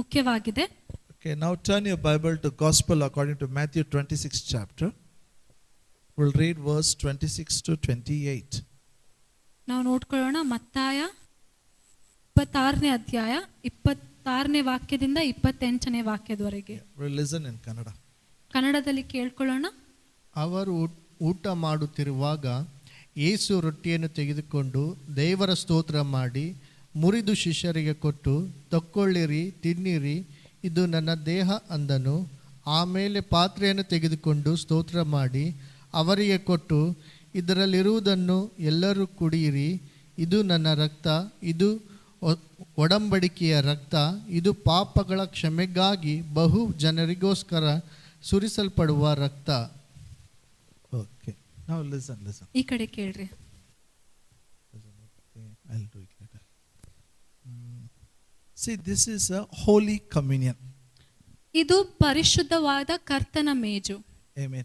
ಮುಖ್ಯವಾಗಿದೆ. Okay, now turn your Bible to Gospel according to Matthew 26th chapter. We'll read verse 26 to 28. ನಾವು ನೋಡ್ಕೊಳ್ಳೋಣ ಮತ್ತಾಯ 26ನೇ ಅಧ್ಯಾಯ 26ನೇ ವಾಕ್ಯದಿಂದ 28ನೇ ವಾಕ್ಯದವರೆಗೆ. We'll listen in Kannada. ಕನ್ನಡದಲ್ಲಿ ಕೇಳ್ಕೊಳ್ಳೋಣ. ಅವರು ಊಟ ಮಾಡುತ್ತಿರುವಾಗ ಯೇಸು ರೊಟ್ಟಿಯನ್ನು ತೆಗೆದುಕೊಂಡು ದೇವರ ಸ್ತೋತ್ರ ಮಾಡಿ ಮುರಿದು ಶಿಷ್ಯರಿಗೆ ಕೊಟ್ಟು, ತಕ್ಕೊಳ್ಳಿರಿ, ತಿನ್ನಿರಿ, ಇದು ನನ್ನ ದೇಹ ಅಂದನು. ಆಮೇಲೆ ಪಾತ್ರೆಯನ್ನು ತೆಗೆದುಕೊಂಡು ಸ್ತೋತ್ರ ಮಾಡಿ ಅವರಿಗೆ ಕೊಟ್ಟು, ಇದರಲ್ಲಿರುವುದನ್ನು ಎಲ್ಲರೂ ಕುಡಿಯಿರಿ, ಇದು ನನ್ನ ರಕ್ತ, ಇದು ಒಡಂಬಡಿಕೆಯ ರಕ್ತ, ಇದು ಪಾಪಗಳ ಕ್ಷಮೆಗಾಗಿ ಬಹು ಜನರಿಗೋಸ್ಕರ ಸುರಿಸಲ್ಪಡುವ ರಕ್ತ. Okay, now listen. ಈ ಕಡೆ ಕೇಳ್ರಿ. I'll do it later. See, this is a holy communion. ಇದು ಪರಿಶುದ್ಧವಾದ ಕರ್ತನ ಮೇಜು. Amen.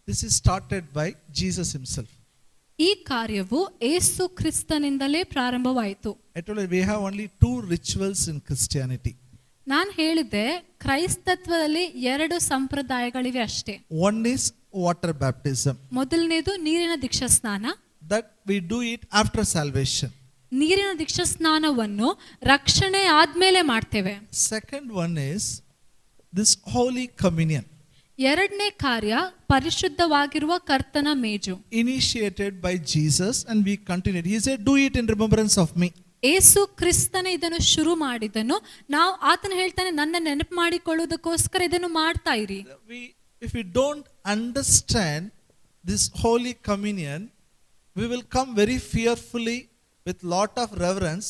This is started by Jesus himself. ಈ ಕಾರ್ಯವು ಯೇಸು ಕ್ರಿಸ್ತನಿಂದಲೇ ಪ್ರಾರಂಭವಾಯಿತು. I told you we have only two rituals in Christianity. ನಾನು ಹೇಳಿದ್ದೆ ಕ್ರೈಸ್ತತ್ವದಲ್ಲಿ 2 ಸಂಪ್ರದಾಯಗಳಿವೆ ಅಷ್ಟೇ. One is water baptism. ಮೊದಲನೇದು ನೀರಿನ ದೀಕ್ಷಾಸ್ನಾನ. That we do it after salvation. ನೀರಿನ ದೀಕ್ಷಾಸ್ನಾನವನ್ನು ರಕ್ಷಣೆ ಆದ್ಮೇಲೆ ಮಾಡ್ತೇವೆ. Second one is this holy communion. ಎರಡನೇ ಕಾರ್ಯ ಪರಿಶುದ್ಧವಾಗಿರುವ ಕರ್ತನ ಮೇಜು. Initiated by Jesus and we continued. He said, do it in remembrance of me. ಯೇಸು ಕ್ರಿಸ್ತನೇ ಇದನ್ನು ಶುರು ಮಾಡಿದನು. ನಾವು ಆತನು ಹೇಳ್ತಾನೆ, ನನ್ನ ನೆನಪು ಮಾಡಿಕೊಳ್ಳುವುದಕ್ಕೋಸ್ಕರ ಇದನ್ನು ಮಾಡ್ತಾ ಇರಿ. If we don't understand this holy communion, we will come very fearfully with lot of reverence.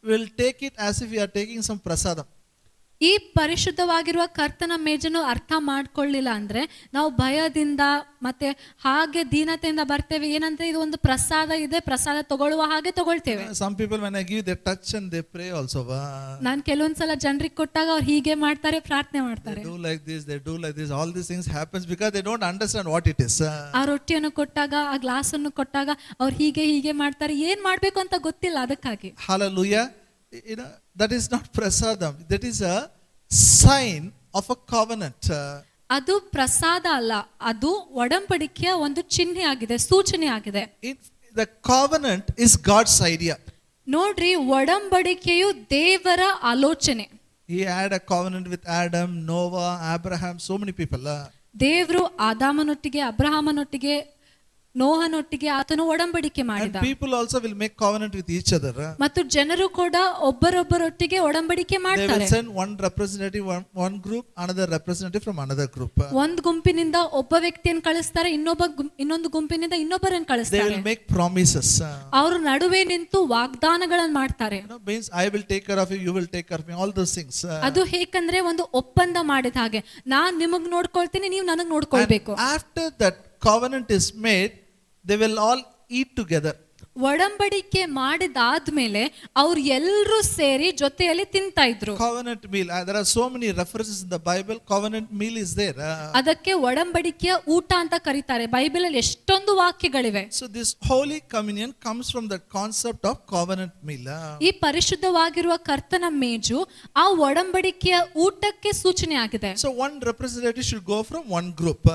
We will take it as if we are taking some prasadam. ಈ ಪರಿಶುದ್ಧವಾಗಿರುವ ಕರ್ತನ ಮೇಜನ್ನು ಅರ್ಥ ಮಾಡ್ಕೊಳ್ಳಿಲ್ಲ ಅಂದ್ರೆ ನಾವು ಭಯದಿಂದ ಮತ್ತೆ ಹಾಗೆ ದೀನತೆಯಿಂದ ಬರ್ತೇವೆ. ಏನಂದ್ರೆ ಇದು ಒಂದು ಪ್ರಸಾದ ಇದೆ, ಪ್ರಸಾದ ತಗೊಳ್ಳುವ ಹಾಗೆ ತಗೊಳ್ತೇವೆ. Some people when I give they touch and they pray also. ನಾನು ಕೆಲವೊಂದ್ಸಲ ಜನರಿಗೆ ಕೊಟ್ಟಾಗ ಅವ್ರು ಹೀಗೆ ಮಾಡ್ತಾರೆ, ಪ್ರಾರ್ಥನೆ ಮಾಡ್ತಾರೆ. They do like this, they do like this. All these things happens because they don't understand what it is. ಆ ರೊಟ್ಟಿಯನ್ನು ಕೊಟ್ಟಾಗ, ಆ ಗ್ಲಾಸ್ ಅನ್ನು ಕೊಟ್ಟಾಗ ಅವ್ರು ಹೀಗೆ ಮಾಡ್ತಾರೆ. ಏನ್ ಮಾಡ್ಬೇಕು ಅಂತ ಗೊತ್ತಿಲ್ಲ ಅದಕ್ಕಾಗಿ. Hallelujah. That is not prasadam. That is a sign of a covenant. ಅದು ಪ್ರಸಾದ ಅಲ್ಲ, ಅದು ಒಡಂಬಡಿಕೆಯ ಒಂದು ಚಿಹ್ನೆ ಆಗಿದೆ, ಸೂಚನೆ ಆಗಿದೆ. The covenant is God's idea. ನೋಡ್ರಿ, ಒಡಂಬಡಿಕೆಯು ದೇವರ ಆಲೋಚನೆ. He had a covenant with Adam, Noah, Abraham, so many people. ದೇವರು ಆದಾಮನೊಟ್ಟಿಗೆ, ಅಬ್ರಹಾಮನೊಟ್ಟಿಗೆ, ನೋಹನೊಟ್ಟಿಗೆ ಆತನು ಒಡಂಬಡಿಕೆ ಮಾಡಿದ. People also will make covenant with each other. ಮತ್ತು ಜನರು ಕೂಡ ಒಬ್ಬರೊಬ್ಬರೊಟ್ಟಿಗೆ ಒಡಂಬಡಿಕೆ They ಮಾಡ್ತಾರೆ. will send one representative, one group, another representative from another group. ಒಂದು ಗುಂಪಿನಿಂದ ಒಬ್ಬ ವ್ಯಕ್ತಿಯನ್ನು ಕಳಿಸ್ತಾರೆ, ಇನ್ನೊಂದು ಗುಂಪಿನಿಂದ ಇನ್ನೊಬ್ಬರನ್ನು They ಕಳಿಸ್ತಾರೆ. will make promises. ಅವರು ನಡುವೆ ನಿಂತು ವಾಗ್ದಾನಗಳನ್ನು ಮಾಡ್ತಾರೆ. Means I will take care of you, you will take care of me, all those things. ಅದು ಹೇಗಂದ್ರೆ ಒಂದು ಒಪ್ಪಂದ ಮಾಡಿದ ಹಾಗೆ, ನಾನ್ ನಿಮಗ್ ನೋಡ್ಕೊಳ್ತೀನಿ, ನೀವು ನನಗ್ ನೋಡ್ಕೊಳ್ಬೇಕು. After that covenant is made, they will all eat together. ಒಡಂಬಡಿಕೆ ಮಾಡಿದಾದ್ಮೇಲೆ ಅವ್ರು ಎಲ್ಲರೂ ಸೇರಿ ಜೊತೆಯಲ್ಲಿ ತಿಂತಾ ಇದ್ರು. Covenant meal. There are so many references in the Bible. Covenant meal is there. ಅದಕ್ಕೆ ಒಡಂಬಡಿಕೆಯ ಊಟ ಅಂತ ಕರೀತಾರೆ. ಬೈಬಲ್ ಅಲ್ಲಿ ಎಷ್ಟೊಂದು ವಾಕ್ಯಗಳಿವೆ. So this holy communion comes from the concept of covenant meal. ಈ ಪರಿಶುದ್ಧವಾಗಿರುವ ಕರ್ತನ ಮೇಜು ಆ ಒಡಂಬಡಿಕೆಯ ಊಟಕ್ಕೆ ಸೂಚನೆ ಆಗಿದೆ. So one representative should go from one group.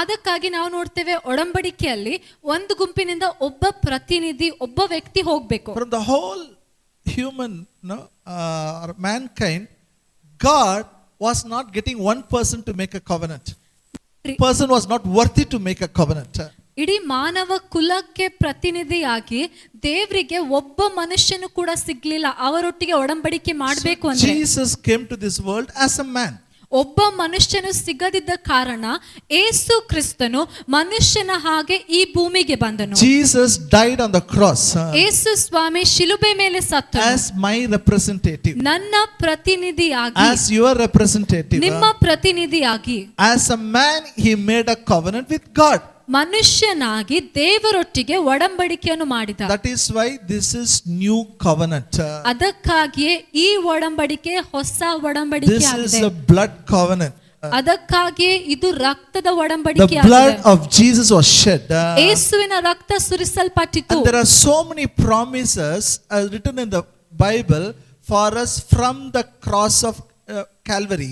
ಅದಕ್ಕಾಗಿ ನಾವು ನೋಡ್ತೇವೆ, ಒಡಂಬಡಿಕೆಯಲ್ಲಿ ಒಂದು ಗುಂಪಿನಿಂದ ಒಬ್ಬ ಪ್ರತಿನಿಧಿ, ಒಬ್ಬ ವ್ಯಕ್ತಿ ಹೋಗ್ಬೇಕು. From the whole human or mankind, God was not getting one person to make a covenant. Person was not worthy to make a covenant. ಇಡೀ ಮಾನವ ಕುಲಕ್ಕೆ ಪ್ರತಿನಿಧಿಯಾಗಿ ದೇವರಿಗೆ ಒಬ್ಬ ಮನುಷ್ಯನು ಕೂಡ ಸಿಗ್ಲಿಲ್ಲ ಅವರೊಟ್ಟಿಗೆ ಒಡಂಬಡಿಕೆ ಮಾಡಬೇಕು ಅಂದ್ರೆ. Jesus came to this world as a man. ಒಬ್ಬ ಮನುಷ್ಯನು ಸಿಗದಿದ್ದ ಕಾರಣ ಯೇಸು ಕ್ರಿಸ್ತನು ಮನುಷ್ಯನ ಹಾಗೆ ಈ ಭೂಮಿಗೆ ಬಂದನು. Jesus died on the cross. ಯೇಸು ಸ್ವಾಮಿ ಶಿಲುಬೆ ಮೇಲೆ ಸತ್ತನು. As my representative. ನನ್ನ ಪ್ರತಿನಿಧಿಯಾಗಿ. As your representative. ನಿಮ್ಮ ಪ್ರತಿನಿಧಿಯಾಗಿ. As a man he made a covenant with God. ಮನುಷ್ಯನಾಗಿ ದೇವರೊಟ್ಟಿಗೆ ಒಡಂಬಡಿಕೆಯನ್ನು ಮಾಡಿದ. That is why this is new covenant. ಅದಕ್ಕಾಗಿಯೇ ಈ ಒಡಂಬಡಿಕೆ ಹೊಸ ಒಡಂಬಡಿಕೆ ಆಗಿದೆ. This is a blood covenant. ಅದಕ್ಕಾಗಿಯೇ ಇದು ರಕ್ತದ ಒಡಂಬಡಿಕೆ ಆಗಿದೆ. The blood of Jesus was shed. ಯೇಸುವಿನ ರಕ್ತ ಸುರಿಸಲ್ಪಟ್ಟಿತು. And there are so many promises written in the Bible for us from the cross of Calvary.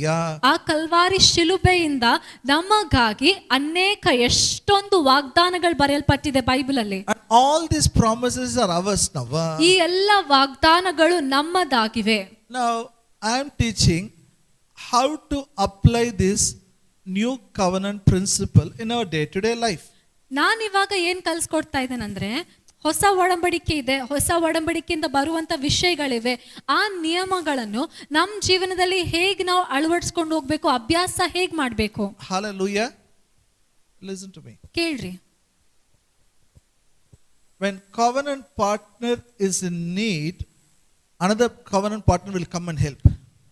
ಆ ಕಲ್ವಾರಿ ಶಿಲುಬೆಯಿಂದ ನಮಗಾಗಿ ಅನೇಕ ಎಷ್ಟೊಂದು ವಾಗ್ದಾನಗಳು ಬರೆಯಲ್ಪಟ್ಟಿದೆ ಬೈಬಲ್ ಅಲ್ಲಿ. And all these promises are ours now. ಈ ಎಲ್ಲ ವಾಗ್ದಾನಗಳು ನಮ್ಮದಾಗಿವೆ. Now I am teaching how to apply this new covenant principle in our day-to-day life. ನಾನಿವಾಗ ಏನ್ ಕಲ್ಸ್ಕೊಡ್ತಾ ಇದ್ದೇನೆಂದ್ರೆ, ಹೊಸ ಒಡಂಬಡಿಕೆ ಇದೆ, ಹೊಸ ಒಡಂಬಡಿಕೆಯಿಂದ ಬರುವಂತ ವಿಷಯಗಳಿವೆ. ಆ ನಿಯಮಗಳನ್ನು ನಮ್ಮ ಜೀವನದಲ್ಲಿ ಹೇಗೆ ನಾವು ಅಳವಡಿಸ್ಕೊಂಡು ಹೋಗ್ಬೇಕು, ಅಭ್ಯಾಸ ಹೇಗ್ ಮಾಡ್ಬೇಕು. Hallelujah. Listen to me. ಕೇಳ್ರಿ. When covenant partner is in need, another covenant partner will come and help.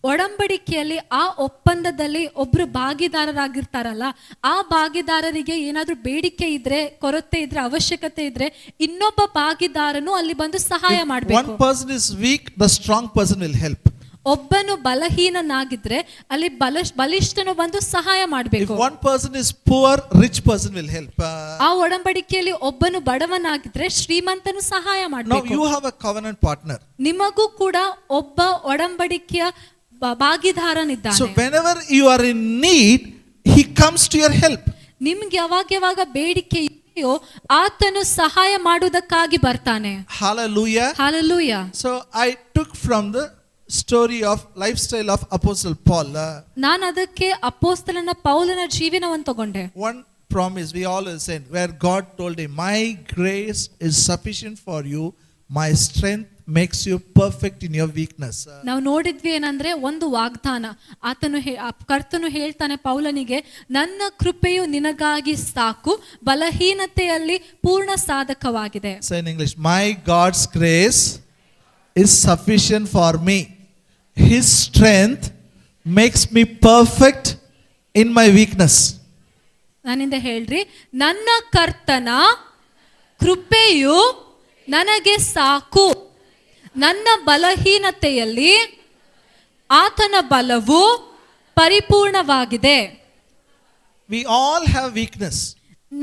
ಒಡಂಬಡಿಕೆಯಲ್ಲಿ ಆ ಒಪ್ಪಂದದಲ್ಲಿ ಒಬ್ರು ಭಾಗಿದಾರರಾಗಿರ್ತಾರಲ್ಲ, ಆ ಭಾಗಿದಾರರಿಗೆ ಏನಾದ್ರೂ ಬೇಡಿಕೆ ಇದ್ರೆ, ಕೊರತೆ ಇದ್ರೆ, ಅವಶ್ಯಕತೆ ಇದ್ರೆ ಇನ್ನೊಬ್ಬ ಭಾಗಿದಾರನು ಅಲ್ಲಿ ಬಂದು ಸಹಾಯ ಮಾಡಬೇಕು. One person is weak, the strong person will help. ಒಬ್ಬನು ಬಲಹೀನನಾಗಿದ್ರೆ ಅಲ್ಲಿ ಬಲಿಷ್ಠನು ಬಂದು ಸಹಾಯ ಮಾಡಬೇಕು. If one person is poor, rich person will help. ಆ ಒಡಂಬಡಿಕೆಯಲ್ಲಿ ಒಬ್ಬನು ಬಡವನಾಗಿದ್ರೆ ಶ್ರೀಮಂತನು ಸಹಾಯ Now ಮಾಡಬೇಕು. you have a covenant partner. ನಿಮಗೂ ಕೂಡ ಒಬ್ಬ ಒಡಂಬಡಿಕೆಯ ಭಾಗಿದಾರನಿದ್ದಾನೆ. So whenever you are in need, he comes to your help. ನಿಮ್ಗೆ ಯಾವಾಗ ಬೇಡಿಕೆ ಇದೆಯೋ ಆತನು ಸಹಾಯ ಮಾಡುವುದಕ್ಕಾಗಿ ಬರ್ತಾನೆ. Hallelujah. Hallelujah. So I took from the story of lifestyle of Apostle Paul. ನಾನು ಅದಕ್ಕೆ ಅಪೊಸ್ತಲನ ಪೌಲನ ಜೀವನವನ್ನು ತಗೊಂಡೆ. One promise we always said, where God told him, my grace is sufficient for you, my strength makes you perfect in your weakness. ನಾವು ನೋಡಿದ್ವಿ ಏನಂದ್ರೆ, ಒಂದು ವಾಗ್ದಾನ ಆತನು ಕರ್ತನು ಹೇಳ್ತಾನೆ ಪೌಲನಿಗೆ, ನನ್ನ ಕೃಪೆಯು ನಿನಗಾಗಿ ಸಾಕು, ಬಲಹೀನತೆಯಲ್ಲಿ ಪೂರ್ಣ ಸಾಧಕವಾಗಿದೆ. Say in English, my God's grace is sufficient for me, his strength makes me perfect in my weakness. ನನ್ನಿಂದ ಹೇಳ್ರಿ, ನನ್ನ ಕರ್ತನ ಕೃಪೆಯು ನನಗೆ ಸಾಕು, ನನ್ನ ಬಲಹೀನತೆಯಲ್ಲಿ ಆತನ ಬಲವು ಪರಿಪೂರ್ಣವಾಗಿದೆ. We all have weakness.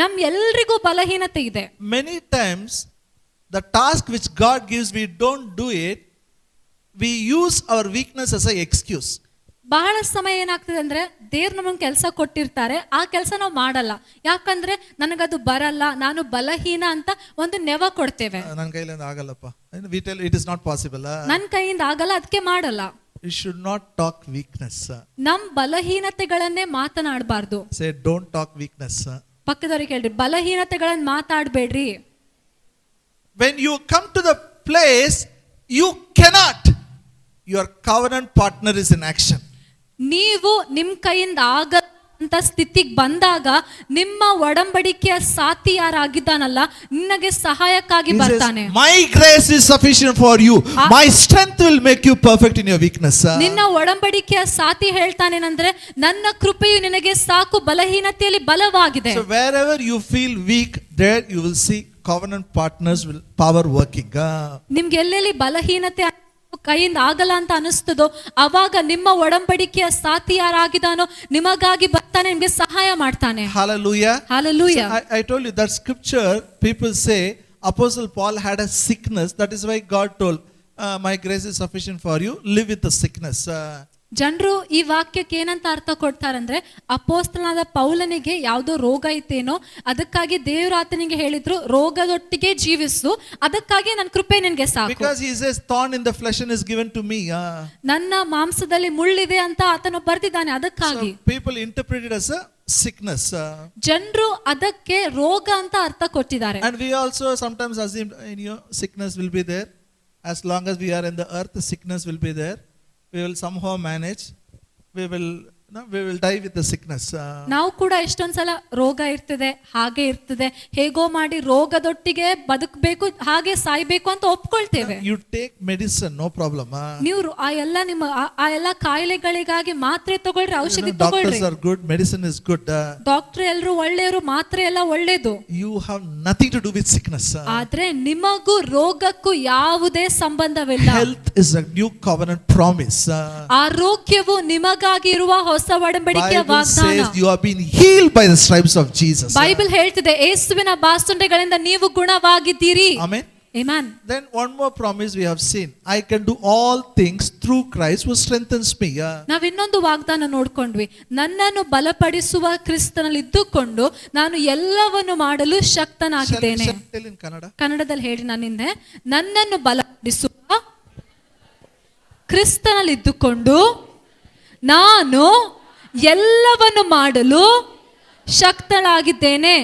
ನಮ್ ಎಲ್ರಿಗೂ ಬಲಹೀನತೆ ಇದೆ. Many times the task which God gives, we don't do it, we use our weakness as an excuse. ಬಹಳ ಸಮಯ ಏನಾಗ್ತದೆ ಅಂದ್ರೆ, ದೇವ್ರು ನಮಗೆ ಕೆಲಸ ಕೊಟ್ಟಿರ್ತಾರೆ, ಆ ಕೆಲಸ ನಾವು ಮಾಡಲ್ಲ. ಯಾಕಂದ್ರೆ ನನಗದು ಬರಲ್ಲ, ನಾನು ಬಲಹೀನ ಅಂತ ಒಂದು ನೆವ ಕೊಡ್ತೇವೆ. ನನ್ನ ಕೈಯಿಂದ ಆಗಲ್ಲಪ್ಪ, we tell it is not possible. ನನ್ನ ಕೈಯಿಂದ ಆಗಲ್ಲ, ಅದಕ್ಕೆ ಮಾಡಲ್ಲ. You should not talk weakness. ನಮ್ ಬಲಹೀನತೆಗಳನ್ನೇ ಮಾತನಾಡಬಾರ್ದು. Say don't talk weakness. ಪಕ್ಕದವ್ರಿಗೆ ಹೇಳ್ರಿ, ಬಲಹೀನತೆಗಳನ್ನ ಮಾತಾಡಬೇಡ್ರಿ. When you come to the place you cannot, your covenant partner is in action. ನೀವು ನಿಮ್ ಕೈಯಿಂದ ಆಗಂತ ಸ್ಥಿತಿಗೆ ಬಂದಾಗ ನಿಮ್ಮ ಒಡಂಬಡಿಕೆಯ ಸಾಥಿ ಯಾರಾಗಿದ್ದಾನಲ್ಲ ನಿನಗೆ ಸಹಾಯಕ್ಕಾಗಿ ಬರ್ತಾನೆ. My grace is sufficient for you, my strength will make you perfect in your weakness. ನಿನ್ನ ಒಡಂಬಡಿಕೆಯ ಸಾಥಿ ಹೇಳ್ತಾನೇನಂದ್ರೆ, ನನ್ನ ಕೃಪೆಯು ನಿನಗೆ ಸಾಕು, ಬಲಹೀನತೆಯಲ್ಲಿ ಬಲವಾಗಿದೆ. So wherever you feel weak, there you will see covenant partners will power working. ನಿಮ್ಗೆ ಎಲ್ಲೆಲ್ಲಿ ಬಲಹೀನತೆ ಕೈಯಿಂದ ಆಗಲ್ಲ ಅಂತ ಅನಿಸ್ತದೋ ಅವಾಗ ನಿಮ್ಮ ಒಡಂಬಡಿಕೆಯ ಸಾಥಿ ಯಾರಾಗಿದ್ದಾನೋ ನಿಮಗಾಗಿ ಬರ್ತಾನೆ, ನಿಮ್ಗೆ ಸಹಾಯ ಮಾಡ್ತಾನೆ. Hallelujah. Hallelujah. So I told you that scripture, people say Apostle Paul had a sickness, that is why God told, my grace is sufficient for you, live with the sickness. ಜನರು ಈ ವಾಕ್ಯಕ್ಕೆ ಏನಂತ ಅರ್ಥ ಕೊಡ್ತಾರಂದ್ರೆ, ಅಪೊಸ್ತಲನಾದ ಪೌಲನಿಗೆ ಯಾವುದೋ ರೋಗ ಇತ್ತೇನೋ, ಅದಕ್ಕಾಗಿ ದೇವರು ಆತನಿಗೆ ಹೇಳಿದ್ರು, ರೋಗದೊಟ್ಟಿಗೆ ಜೀವಿಸು, ಅದಕ್ಕಾಗಿ ನನ್ನ ಕೃಪೆ ನಿನಗೆ ಸಾಕು. Because he says thorn in the flesh is given to me. ನನ್ನ ಮಾಂಸದಲ್ಲಿ ಮುಳ್ಳಿದೆ ಅಂತ ಆತನು ಬರ್ದಿದ್ದಾನೆ, ಅದಕ್ಕಾಗಿ. So people interpret it as a sickness. ಜನರು ಅದಕ್ಕೆ ರೋಗ ಅಂತ ಅರ್ಥ ಕೊಟ್ಟಿದ್ದಾರೆ. And we also sometimes assume, sickness will be there. As long as we are in the earth, sickness will be there. We will somehow manage. We will die with the sickness. ನಾವು ಕೂಡ ಎಷ್ಟೊಂದ್ಸಲ ರೋಗ ಇರ್ತದೆ, ಹಾಗೆ ಇರ್ತದೆ, ಹೇಗೋ ಮಾಡಿ ರೋಗದೊಟ್ಟಿಗೆ ಬದುಕಬೇಕು, ಹಾಗೆ ಸಾಯ್ಬೇಕು ಅಂತ ಒಪ್ಕೊಳ್ತೇವೆ. You take medicine, no problem. ನೀವು ಆ ಎಲ್ಲ ಕಾಯಿಲೆಗಳಿಗಾಗಿ ಮಾತ್ರೆ ತಗೊಳ್ರಿ, ಔಷಧಿ ತಗೊಳ್ರಿ. Doctors are good, medicine is good. Doctor ಎಲ್ಲರೂ ಒಳ್ಳೆಯವರು, ಮಾತ್ರೆ ಎಲ್ಲ ಒಳ್ಳೇದು. You have nothing to do with sickness. ಆದ್ರೆ ನಿಮಗೂ ರೋಗಕ್ಕೂ ಯಾವುದೇ ಸಂಬಂಧವಿಲ್ಲ. Health is a new covenant promise. ಆರೋಗ್ಯವು ನಿಮಗಾಗಿ ಇರುವ ಹೊಸ ಒಡಂಬಡಿಕೆಯ Bible ವಾಗ್ದಾನ. says you have been healed by the stripes of Jesus. Bible ಹೇಳ್ತಿದೆ, ಯೇಸುವಿನ ಬಾಸುಂಡೆಗಳಿಂದ ನೀವು ಗುಣವಾಗಿದ್ದೀರಿ. Amen. Amen. Then one more promise we have seen. I can do all things through Christ who strengthens me. ನಾವ್ ಇನ್ನೊಂದು ವಾಗ್ದಾನ ನೋಡ್ಕೊಂಡ್ವಿ, ನನ್ನನ್ನು ಬಲಪಡಿಸುವ ಕ್ರಿಸ್ತನಲ್ಲಿ ಇದ್ದುಕೊಂಡು ನಾನು ಎಲ್ಲವನ್ನು ಮಾಡಲು ಶಕ್ತನಾಗಿದ್ದೇನೆ. Tell in Kannada. ಕನ್ನಡದಲ್ಲಿ ಹೇಳಿ ನನ್ನಿಂದ, ನನ್ನನ್ನು ಬಲಪಡಿಸುವ ಕ್ರಿಸ್ತನಲ್ಲಿ ಇದ್ದುಕೊಂಡು ನಾನು ಎಲ್ಲವನ್ನು ಮಾಡಲು ಶಕ್ತನಾಗಿದ್ದೇನೆ.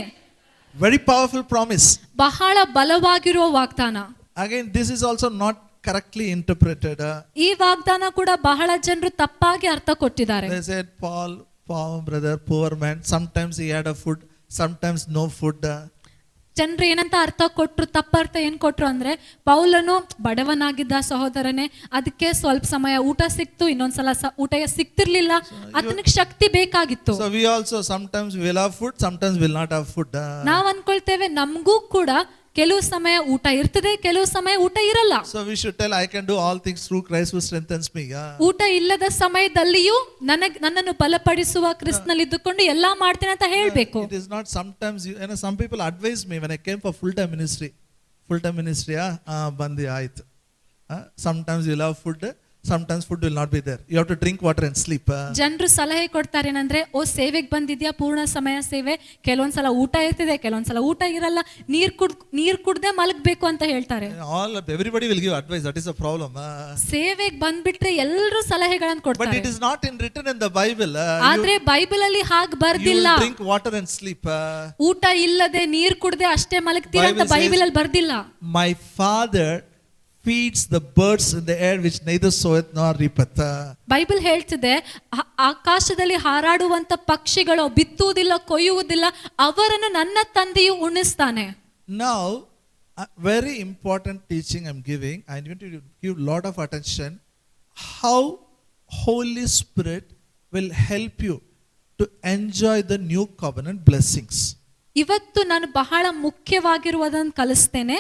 Very powerful promise. ಬಹಳ ಬಲವಾಗಿರುವ ವಾಗ್ದಾನ. Again, this is also not correctly interpreted. ಈ ವಾಗ್ದಾನ ಕೂಡ ಬಹಳ ಜನರು ತಪ್ಪಾಗಿ ಅರ್ಥ ಕೊಟ್ಟಿದ್ದಾರೆ. They said, Paul, poor brother, poor man. Sometimes he had a food, sometimes no food. ಜನರು ಏನಂತ ಅರ್ಥ ಕೊಟ್ರು, ತಪ್ಪರ್ಥ ಏನ್ ಕೊಟ್ರು ಅಂದ್ರೆ, ಪೌಲನು ಬಡವನಾಗಿದ್ದ ಸಹೋದರನೇ, ಅದಕ್ಕೆ ಸ್ವಲ್ಪ ಸಮಯ ಊಟ ಸಿಕ್ತು, ಇನ್ನೊಂದ್ಸಲ ಊಟ ಸಿಕ್ತಿರ್ಲಿಲ್ಲ, ಅದಕ್ಕೆ ಶಕ್ತಿ ಬೇಕಾಗಿತ್ತು. So we also sometimes will have food, sometimes will not have food. ನಾವ್ ಅನ್ಕೊಳ್ತೇವೆ ನಮಗೂ ಕೂಡ ಕೆಲವು ಸಮಯ ಊಟ ಇರ್ತದೆ, ಕೆಲವು ಸಮಯ ಊಟ ಇರಲ್ಲ. So we should tell, I can do all things through Christ who strengthens me. ಊಟ ಇಲ್ಲದ ಸಮಯದಲ್ಲಿಯೂ ನನ್ನನ್ನು ಬಲಪಡಿಸುವ ಕ್ರಿಸ್ತನಲ್ಲಿ ಇದ್ದುಕೊಂಡು ಎಲ್ಲಾ ಮಾಡ್ತೇನೆ ಅಂತ ಹೇಳ್ಬೇಕು. It is not sometimes, some people advise me when I came for full-time ministry, bandi aaytu. Sometimes you'll have food, sometimes food will not be there. You have to drink water and sleep. ಜನರು ಸಲಹೆ ಕೊಡ್ತಾರೆ ಏನಂದ್ರೆ, ಓ ಸೇವೆಗೆ ಬಂದಿದ್ಯಾ, ಪೂರ್ಣ ಸಮಯ ಸೇವೆ, ಕೆಲವೊಂದ್ಸಲ ಊಟ ಇರ್ತಿದೆ, ಕೆಲವೊಂದ್ಸಲ ಊಟ ಇರಲ್ಲ, ನೀರ್ ಕುಡ್ದೆ ಮಲಗಬೇಕು ಅಂತ ಹೇಳ್ತಾರೆ. Everybody will give advice. That is a problem. ಸೇವೆಗೆ ಬಂದ್ಬಿಟ್ರೆ ಎಲ್ಲರೂ ಸಲಹೆಗಳನ್ನು But ಕೊಡ್ತಾರೆ. it is not written in the Bible. ಆದ್ರೆ ಬೈಬಲ್ ಅಲ್ಲಿ ಹಾಗೆ You ಬರ್ದಿಲ್ಲ. will drink water and sleep. ಊಟ ಇಲ್ಲದೆ ನೀರ್ ಕುಡ್ದೆ ಅಷ್ಟೇ ಮಲಗ್ತೀರಾ ಅಂತ ಬೈಬಲ್ ಅಲ್ಲಿ ಬರ್ದಿಲ್ಲ. My Father feeds the birds in the air which neither soweth nor reapeth. Bible ಹೇಳ್ತಿದೆ, ಆಕಾಶದಲ್ಲಿ ಹಾರಾಡುವಂತ ಪಕ್ಷಿಗಳು ಬಿತ್ತುವುದಿಲ್ಲ, ಕೊಯ್ಯುವುದಿಲ್ಲ, ಅವರನ್ನು ನನ್ನ ತಂದೆಯು ಉಣಿಸ್ತಾನೆ. Now, a very important teaching I'm giving. I need to give lot of attention. How Holy Spirit will help you to enjoy the new covenant blessings. ಇವತ್ತು ನಾನು ಬಹಳ ಮುಖ್ಯವಾಗಿರುವುದನ್ನು ಕಲಿಸ್ತೇನೆ.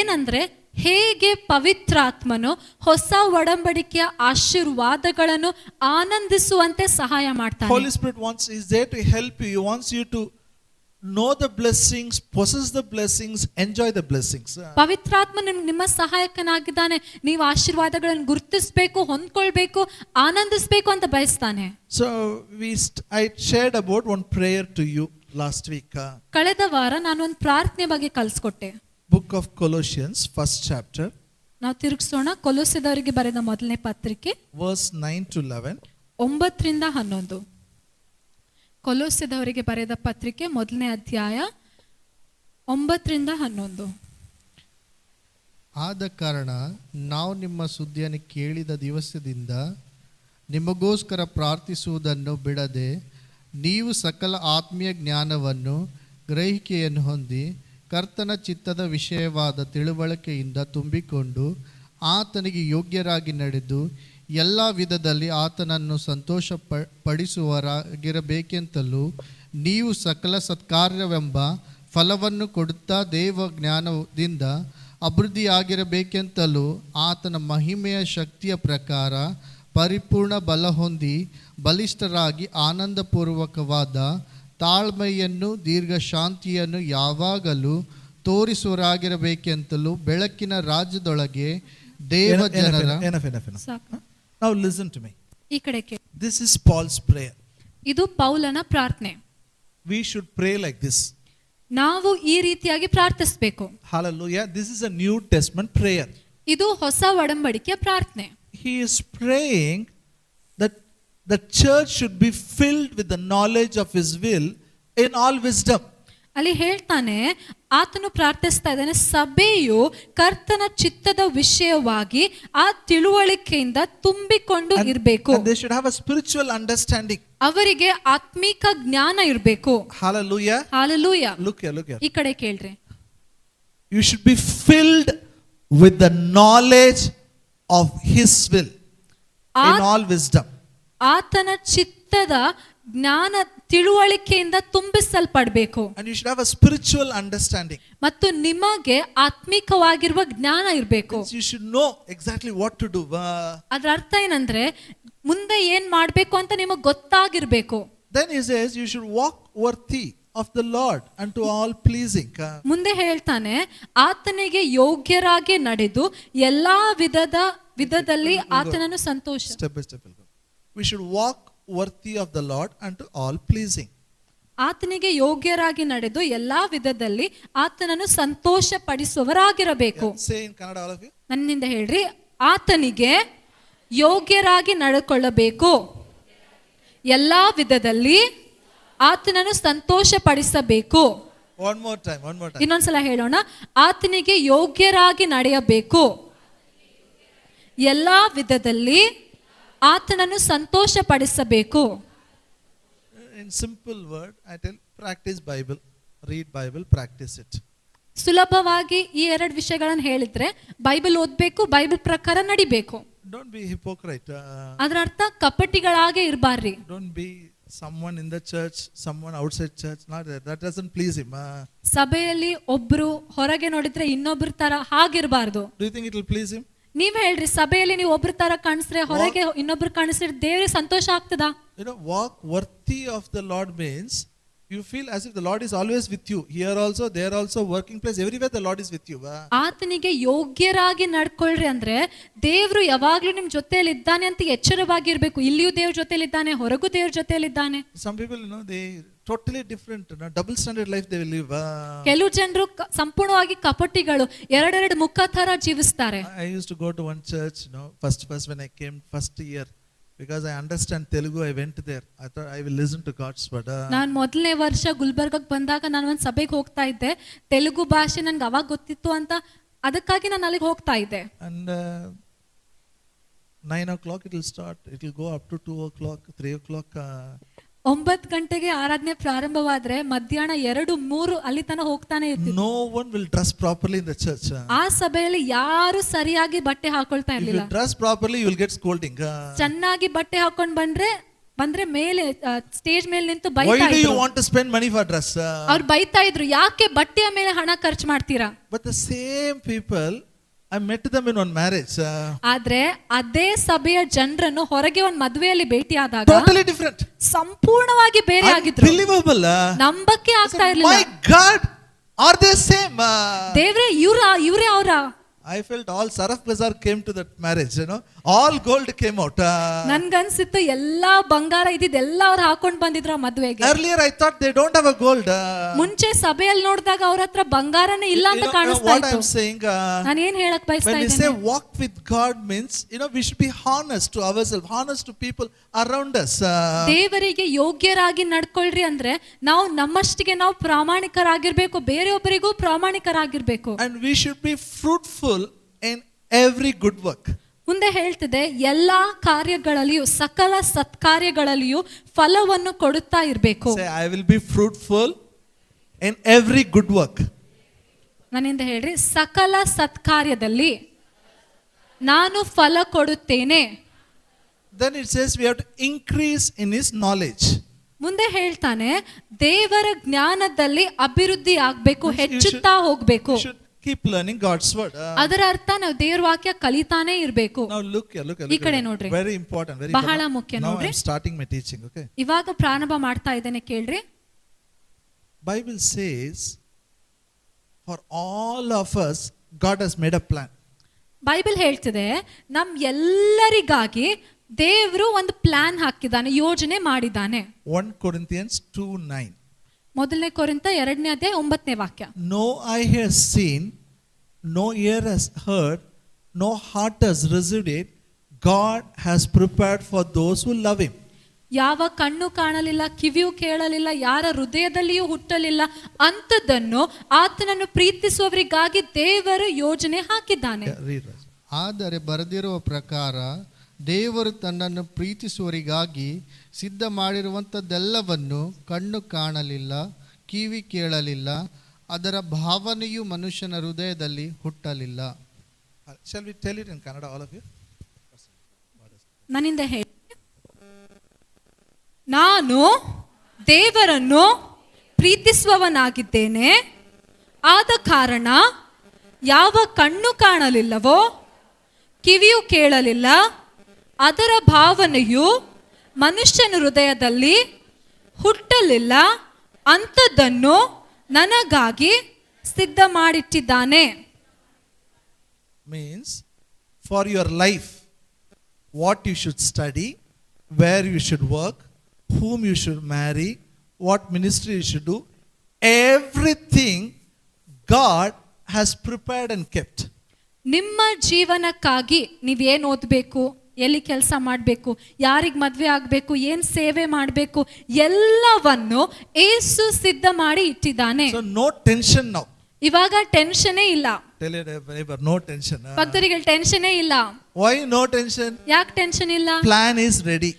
ಏನಂದ್ರೆ, ಹೇಗೆ ಪವಿತ್ರಾತ್ಮನು ಹೊಸ ಒಡಂಬಡಿಕೆಯ ಆಶೀರ್ವಾದಗಳನ್ನು ಆನಂದಿಸುವಂತೆ ಸಹಾಯ ಮಾಡ್ತಾನೆ. Holy Spirit is there to help you. He wants you to know the blessings, possess the blessings, enjoy the blessings. ಪವಿತ್ರಾತ್ಮ ನಿಮ್ಮ ಸಹಾಯಕನಾಗಿದ್ದಾನೆ. ನೀವು ಆಶೀರ್ವಾದಗಳನ್ನು ಗುರುತಿಸಬೇಕು, ಹೊಂದ್ಕೊಳ್ಬೇಕು, ಆನಂದಿಸಬೇಕು ಅಂತ ಬಯಸ್ತಾನೆ. So I shared about one prayer to you last week. ಕಳೆದ ವಾರ ನಾನು ಒಂದು ಪ್ರಾರ್ಥನೆ ಬಗ್ಗೆ ಕಲಿಸ್ಕೊಟ್ಟೆ. Book of Colossians, first chapter. ನಾವು ತಿರುಗಿಸೋಣ. ಕೊಲೊಸ್ಸೆದವರಿಗೆ ಬರೆದ ಮೊದಲನೇ ಪತ್ರಿಕೆ, verse 9 to 11. 9-11. ಕೊಲೊಸ್ಸೆದವರಿಗೆ ಬರೆದ ಪತ್ರಿಕೆ ಮೊದಲನೇ ಅಧ್ಯಾಯ 9-11. ಆದ ಕಾರಣ ನಾವು ನಿಮ್ಮ ಸುದ್ದಿಯನ್ನು ಕೇಳಿದ ದಿವಸದಿಂದ ನಿಮಗೋಸ್ಕರ ಪ್ರಾರ್ಥಿಸುವುದನ್ನು ಬಿಡದೆ, ನೀವು ಸಕಲ ಆತ್ಮೀಯ ಜ್ಞಾನವನ್ನು ಗ್ರಹಿಕೆಯನ್ನು ಹೊಂದಿ ಕರ್ತನ ಚಿತ್ತದ ವಿಷಯವಾದ ತಿಳುವಳಿಕೆಯಿಂದ ತುಂಬಿಕೊಂಡು ಆತನಿಗೆ ಯೋಗ್ಯರಾಗಿ ನಡೆದು ಎಲ್ಲ ವಿಧದಲ್ಲಿ ಆತನನ್ನು ಸಂತೋಷ ಪಡಿಸುವರಾಗಿರಬೇಕೆಂತಲೂ ನೀವು ಸಕಲ ಸತ್ಕಾರ್ಯವೆಂಬ ಫಲವನ್ನು ಕೊಡುತ್ತಾ ದೇವ ಜ್ಞಾನದಿಂದ ಅಭಿವೃದ್ಧಿಯಾಗಿರಬೇಕೆಂತಲೂ ಆತನ ಮಹಿಮೆಯ ಶಕ್ತಿಯ ಪ್ರಕಾರ ಪರಿಪೂರ್ಣ ಬಲ ಹೊಂದಿ ಬಲಿಷ್ಠರಾಗಿ ಆನಂದಪೂರ್ವಕವಾದ ತಾಳ್ಮೆಯನ್ನು ದೀರ್ಘಶಾಂತಿಯನ್ನು ಯಾವಾಗಲೂ ತೋರಿಸುವರಾಗಿರಬೇಕೆಂತಲೂ ಬೆಳಕಿನ ರಾಜ್ಯದೊಳಗೆ ದೇವ ಜನರ. Now listen to me. ಈ ಕಡೆ ಕೇಳಿ. This is Paul's prayer. ಇದು ಪೌಲನ ಪ್ರಾರ್ಥನೆ. We should pray like this. ನಾವು ಈ ರೀತಿಯಾಗಿ ಪ್ರಾರ್ಥಿಸಬೇಕು. Hallelujah. This is a New Testament prayer. ಇದು ಹೊಸ ಒಡಂಬಡಿಕೆಯ ಪ್ರಾರ್ಥನೆ. He is praying that the church should be filled with the knowledge of his will in all wisdom. ಅಲ್ಲಿ ಹೇಳ್ತಾನೆ, ಆತನು ಪ್ರಾರ್ಥಿಸ್ತಾ ಇದ್ದಾನೆ, ಸಭೆಯು ಕರ್ತನ ಚಿತ್ತದ ವಿಷಯವಾಗಿ ಆ ತಿಳುವಳಿಕೆಯಿಂದ ತುಂಬಿಕೊಂಡು ಇರಬೇಕು. They should have a spiritual understanding. ಅವರಿಗೆ ಆತ್ಮಿಕ ಜ್ಞಾನ ಇರಬೇಕು. Hallelujah. Hallelujah. Look here. ಈ ಕಡೆ ಕೇಳ್ರಿ. You should be filled with the knowledge of his will in all wisdom. ಆತನ ಚಿತ್ತದ ಜ್ಞಾನ ತಿಳುವಳಿಕೆಯಿಂದ ತುಂಬಿಸಲ್ಪಡಬೇಕು. And you should have a spiritual understanding. ಮತ್ತು ನಿಮಗೆ ಆತ್ಮಿಕವಾಗಿರುವ ಜ್ಞಾನ ಇರಬೇಕು. You should know exactly what to do. ಅದರ ಅರ್ಥ ಏನಂದ್ರೆ, ಮುಂದೆ ಏನ್ ಮಾಡ್ಬೇಕು ಅಂತ ನಿಮಗೆ ಗೊತ್ತಾಗಿರ್ಬೇಕು. Then he says you should walk worthy of the Lord unto all pleasing. ಮುಂದೆ ಹೇಳ್ತಾನೆ, ಆತನಿಗೆ ಯೋಗ್ಯರಾಗಿ ನಡೆದು ಎಲ್ಲಾ ವಿಧದಲ್ಲಿ ಆತನನ್ನು ಸಂತೋಷ. Step by step we'll go. We should walk worthy of the Lord unto all pleasing. ಆತನಿಗೆ ಯೋಗ್ಯರಾಗಿ ನಡೆದು ಎಲ್ಲಾ ವಿಧದಲ್ಲಿ ಆತನನ್ನು ಸಂತೋಷ ಪಡಿಸುವವರಾಗಿರಬೇಕು. Say in Kannada, all of you. ನನ್ನಿಂದ ಹೇಳ್ರಿ, ಆತನಿಗೆ ಯೋಗ್ಯರಾಗಿ ನಡೆದುಕೊಳ್ಳಬೇಕು, ಎಲ್ಲಾ ವಿಧದಲ್ಲಿ ಆತನನ್ನು ಸಂತೋಷ ಪಡಿಸಬೇಕು. One more time. ಇನ್ನೊಂದ್ಸಲ ಹೇಳೋಣ, ಆತನಿಗೆ ಯೋಗ್ಯರಾಗಿ ನಡೆಯಬೇಕು, ಎಲ್ಲಾ ವಿಧದಲ್ಲಿ ಆತನನ್ನು ಸಂತೋಷ ಪಡಿಸಬೇಕು. In simple word, I tell, practice Bible, read Bible, practice it. ಸುಲಭವಾಗಿ ಈ ಎರಡು ವಿಷಯಗಳನ್ನು ಹೇಳಿದ್ರೆ, ಬೈಬಲ್ ಓದ್ಬೇಕು, ಬೈಬಲ್ ಪ್ರಕಾರ ನಡಿಬೇಕು. Don't be hypocrite. ಅದರ ಅರ್ಥ ಕಪಟಿಗಳಾಗೆ ಇರಬಾರ್ರಿ. Don't be someone in the church, someone outside church. Not that doesn't please him. ಸಭೆಯಲ್ಲಿ ಒಬ್ರು ಹೊರಗೆ ನೋಡಿದ್ರೆ ಇನ್ನೊಬ್ರ ತರ ಹಾಗಿರಬಾರ್ದು. Do you think it will please him? ನೀವ್ ಹೇಳ್ರಿ, ಸಭೆಯಲ್ಲಿ ನೀವು ಒಬ್ರ ತರ ಕಾಣಿಸ್ರೆ, ಹೊರಗೆ ಇನ್ನೊಬ್ರು ಕಾಣಿಸ್ರೆ ದೇವ್ರಿಗೆ ಸಂತೋಷ ಆಗ್ತದ? Walk worthy of the Lord means you feel as if the Lord is always with you. Here also, there also, working place, everywhere the Lord is with you. ಆತನಿಗೆ ಯೋಗ್ಯರಾಗಿ ನಡ್ಕೊಳ್ರಿ ಅಂದ್ರೆ ದೇವ್ರು ಯಾವಾಗ್ಲೂ ನಿಮ್ ಜೊತೆಯಲ್ಲಿ ಇದ್ದಾನೆ ಅಂತ ಎಚ್ಚರವಾಗಿರ್ಬೇಕು. ಇಲ್ಲಿಯೂ ದೇವ್ರ ಜೊತೆಯಲ್ಲಿ ಇದ್ದಾನೆ, ಹೊರಗೂ ದೇವ್ರ ಜೊತೆಯಲ್ಲಿ ಇದ್ದಾನೆ. Some people, they totally different, double standard life they will live. ಕೆಲವು ಜನರು ಸಂಪೂರ್ಣವಾಗಿ ಕಪಟಿಗಳು, ಎರಡೆರಡು ಮುಖ ತರ ಜೀವಿಸ್ತಾರೆ. I used to go to one church, first when I came first year, because I understand Telugu, I went there. I thought I will listen to God's word. ನಾನು ಮೊದಲನೇ ವರ್ಷ ಗುಲ್ಬರ್ಗಕ್ಕೆ ಬಂದಾಗ ನಾನು ಒಂದು ಸಭೆಗೆ ಹೋಗ್ತಾ ಇದ್ದೆ. ತೆಲುಗು ಭಾಷೆ ನನ್ಗೆ ಅವಾಗ ಗೊತ್ತಿತ್ತು ಅಂತ, ಅದಕ್ಕಾಗಿ ನಾನು ಅಲ್ಲಿಗೆ ಹೋಗ್ತಾ ಇದ್ದೆ. And 9 o'clock it will start. It will go up to 2 o'clock, 3 o'clock. 9 ಗಂಟೆಗೆ ಆರಾಧನೆ ಪ್ರಾರಂಭವಾದ್ರೆ ಮಧ್ಯಾಹ್ನ 2-3 ಅಲ್ಲಿ ತನಕ ಹೋಗ್ತಾನೆ ಇರ್ತೀವಿ. No one will dress properly in the church. ಆ ಸಭೆಯಲ್ಲಿ ಯಾರು ಸರಿಯಾಗಿ ಬಟ್ಟೆ ಹಾಕೊಳ್ತಾ If ಇರ್ಲಿಲ್ಲ. you dress properly, you will get scolding. ಚೆನ್ನಾಗಿ ಬಟ್ಟೆ ಹಾಕೊಂಡ್ ಬಂದ್ರೆ ಮೇಲೆ ಸ್ಟೇಜ್ ಮೇಲೆ ನಿಂತು Why ಬೈತಾ do you ಇದ್ರು. want to spend money for dress? ಅವ್ರು ಬೈತಾ ಇದ್ರು, ಯಾಕೆ ಬಟ್ಟೆಯ ಮೇಲೆ ಹಣ ಖರ್ಚು ಮಾಡ್ತೀರಾ? But the same people, I met them in one marriage. ಆದ್ರೆ ಅದೇ ಸಭೆಯ ಜನರನ್ನು ಹೊರಗೆ ಒಂದು ಮದುವೆಯಲ್ಲಿ ಭೇಟಿಯಾದಾಗ Totally different. ಸಂಪೂರ್ಣವಾಗಿ ಬೇರೆ ಆಗಿದ್ರು. Unbelievable. ನಂಬಕ್ಕೆ ಆಗ್ತಾ ಇರ್ಲಿಲ್ಲ. My God, are they same? ದೇವ್ರೆ ಇವ್ರೇ ಅವರ. I felt all Saraf Bazaar came to that marriage, all gold came out. ನನ್ಗನ್ಸಿತ್ತು ಎಲ್ಲಾ ಬಂಗಾರ ಇದ್ದಿದ್ದೆಲ್ಲ ಅವ್ರು ಹಾಕೊಂಡ್ ಬಂದಿದ್ರು ಆ ಮದ್ವೆಗೆ. Earlier I thought they don't have a gold. ಮುಂಚೆ ಸಭೆಯಲ್ಲಿ ನೋಡಿದಾಗ ಅವ್ರ ಹತ್ರ ಬಂಗಾರನೇ ಇಲ್ಲ ಅಂತ ಕಾಣಿಸ್ತಾ What ಇತ್ತು. I'm saying, ನಾನು ಏನ್ ಹೇಳಕ್ ಬಯಸ್ತಾ when we say ಇದ್ದೇನೆ, walk with God means, we should be honest to ourselves, honest to people around us. ದೇವರಿಗೆ ಯೋಗ್ಯರಾಗಿ ನಡ್ಕೊಳ್ರಿ ಅಂದ್ರೆ ನಾವು ನಮ್ಮಷ್ಟಿಗೆ ನಾವು ಪ್ರಾಮಾಣಿಕರಾಗಿರ್ಬೇಕು, ಬೇರೆಯೊಬ್ಬರಿಗೂ ಪ್ರಾಮಾಣಿಕರಾಗಿರ್ಬೇಕು. And we should be fruitful in every good work. ಮುಂದೆ ಹೇಳ್ತಿದೆ, ಎಲ್ಲಾ ಕಾರ್ಯಗಳಲ್ಲಿಯೂ ಸಕಲ ಸತ್ಕಾರ್ಯಗಳಲ್ಲಿಯೂ ಫಲವನ್ನು ಕೊಡುತ್ತಾ ಇರಬೇಕು. Say, I will be fruitful in every good work. ನನ್ನಿಂದ ಹೇಳ್ರಿ, ಸಕಲ ಸತ್ಕಾರ್ಯದಲ್ಲಿ ನಾನು ಫಲ ಕೊಡುತ್ತೇನೆ. Then it says we have to increase in his knowledge. ಮುಂದೆ ಹೇಳ್ತಾನೆ, ದೇವರ ಜ್ಞಾನದಲ್ಲಿ ಅಭಿವೃದ್ಧಿ ಆಗ್ಬೇಕು, ಹೆಚ್ಚುತ್ತಾ ಹೋಗ್ಬೇಕು. Keep learning God's word. ಅದರ ಅರ್ಥ ನಾವು ದೇವರ ವಾಕ್ಯ ಕಲಿತಾನೇ ಇರಬೇಕು. Now look here. ಈ ಕಡೆ ನೋಡ್ರಿ. Very important. ಬಹಳ ಮುಖ್ಯ Now ನೋಡ್ರಿ. I'm starting my teaching. Okay. ಇವಾಗ ಪ್ರಾರಂಭ ಮಾಡ್ತಾ ಇದ್ದೇನೆ, ಕೇಳ್ರಿ. Bible says, for all of us, God has made a plan. Bible ಹೇಳ್ತಿದೆ, ನಮ್ ಎಲ್ಲರಿಗಾಗಿ ದೇವರು ಒಂದು ಪ್ಲಾನ್ ಹಾಕಿದ್ದಾನೆ, ಯೋಜನೆ ಮಾಡಿದ್ದಾನೆ. 1 Corinthians 2:9. ಮೊದಲನೇ ಕೊರಿಂಥ 2ನೇ ಅಧ್ಯಾಯ 9ನೇ ವಾಕ್ಯ. No eye has seen, no ear has heard, no heart has received it, God has prepared for those who love him. ಯಾವ ಕಣ್ಣು ಕಾಣಲಿಲ್ಲ, ಕಿವಿಯು ಕೇಳಲಿಲ್ಲ, ಯಾರ ಹೃದಯದಲ್ಲಿಯೂ ಹುಟ್ಟಲಿಲ್ಲ ಅಂಥದ್ದನ್ನು ಆತನನ್ನು ಪ್ರೀತಿಸುವವರಿಗಾಗಿ ದೇವರು ಯೋಜನೆ ಹಾಕಿದ್ದಾನೆ. ಆದರೆ ಬರೆದಿರುವ ಪ್ರಕಾರ ದೇವರು ತನ್ನನ್ನು ಪ್ರೀತಿಸುವವರಿಗಾಗಿ ಸಿದ್ಧ ಮಾಡಿರುವಂಥದ್ದೆಲ್ಲವನ್ನು ಕಣ್ಣು ಕಾಣಲಿಲ್ಲ, ಕಿವಿ ಕೇಳಲಿಲ್ಲ, ಅದರ ಭಾವನೆಯು ಮನುಷ್ಯನ ಹೃದಯದಲ್ಲಿ ಹುಟ್ಟಲಿಲ್ಲ. Shall we tell it in Kannada, all of you? ನನ್ನಿಂದ ಹೇಳಿ, ನಾನು ದೇವರನ್ನು ಪ್ರೀತಿಸುವವನಾಗಿದ್ದೇನೆ, ಆದ ಕಾರಣ ಯಾವ ಕಣ್ಣು ಕಾಣಲಿಲ್ಲವೋ, ಕಿವಿಯು ಕೇಳಲಿಲ್ಲ, ಅದರ ಭಾವನೆಯು ಮನುಷ್ಯನ ಹೃದಯದಲ್ಲಿ ಹುಟ್ಟಲಿಲ್ಲ, ಅಂಥದ್ದನ್ನು ನನಗಾಗಿ ಸಿದ್ಧ ಮಾಡಿಟ್ಟಿದ್ದಾನೆ. Means for your life, what you should study, where you should work, whom you should marry, what ministry you should do, everything God has prepared and kept. ನಿಮ್ಮ ಜೀವನಕ್ಕಾಗಿ ನೀವೇನು ಓದಬೇಕು, ಎಲ್ಲಿ ಕೆಲಸ ಮಾಡಬೇಕು, ಯಾರಿಗೆ ಮದುವೆ ಆಗಬೇಕು, ಏನು ಸೇವೆ ಮಾಡಬೇಕು, ಎಲ್ಲವನ್ನು ಏಸು ಸಿದ್ಧ ಮಾಡಿ ಇಟ್ಟಿದ್ದಾನೆ. So no tension now. ಇವಾಗ ಟೆನ್ಷನೇ ಇಲ್ಲ. Tell your neighbor, no tension. ಭಕ್ತರಿಗೆ ಟೆನ್ಷನೇ ಇಲ್ಲ. Why no tension? ಯಾಕೆ ಟೆನ್ಷನ್ ಇಲ್ಲ? Plan is ready.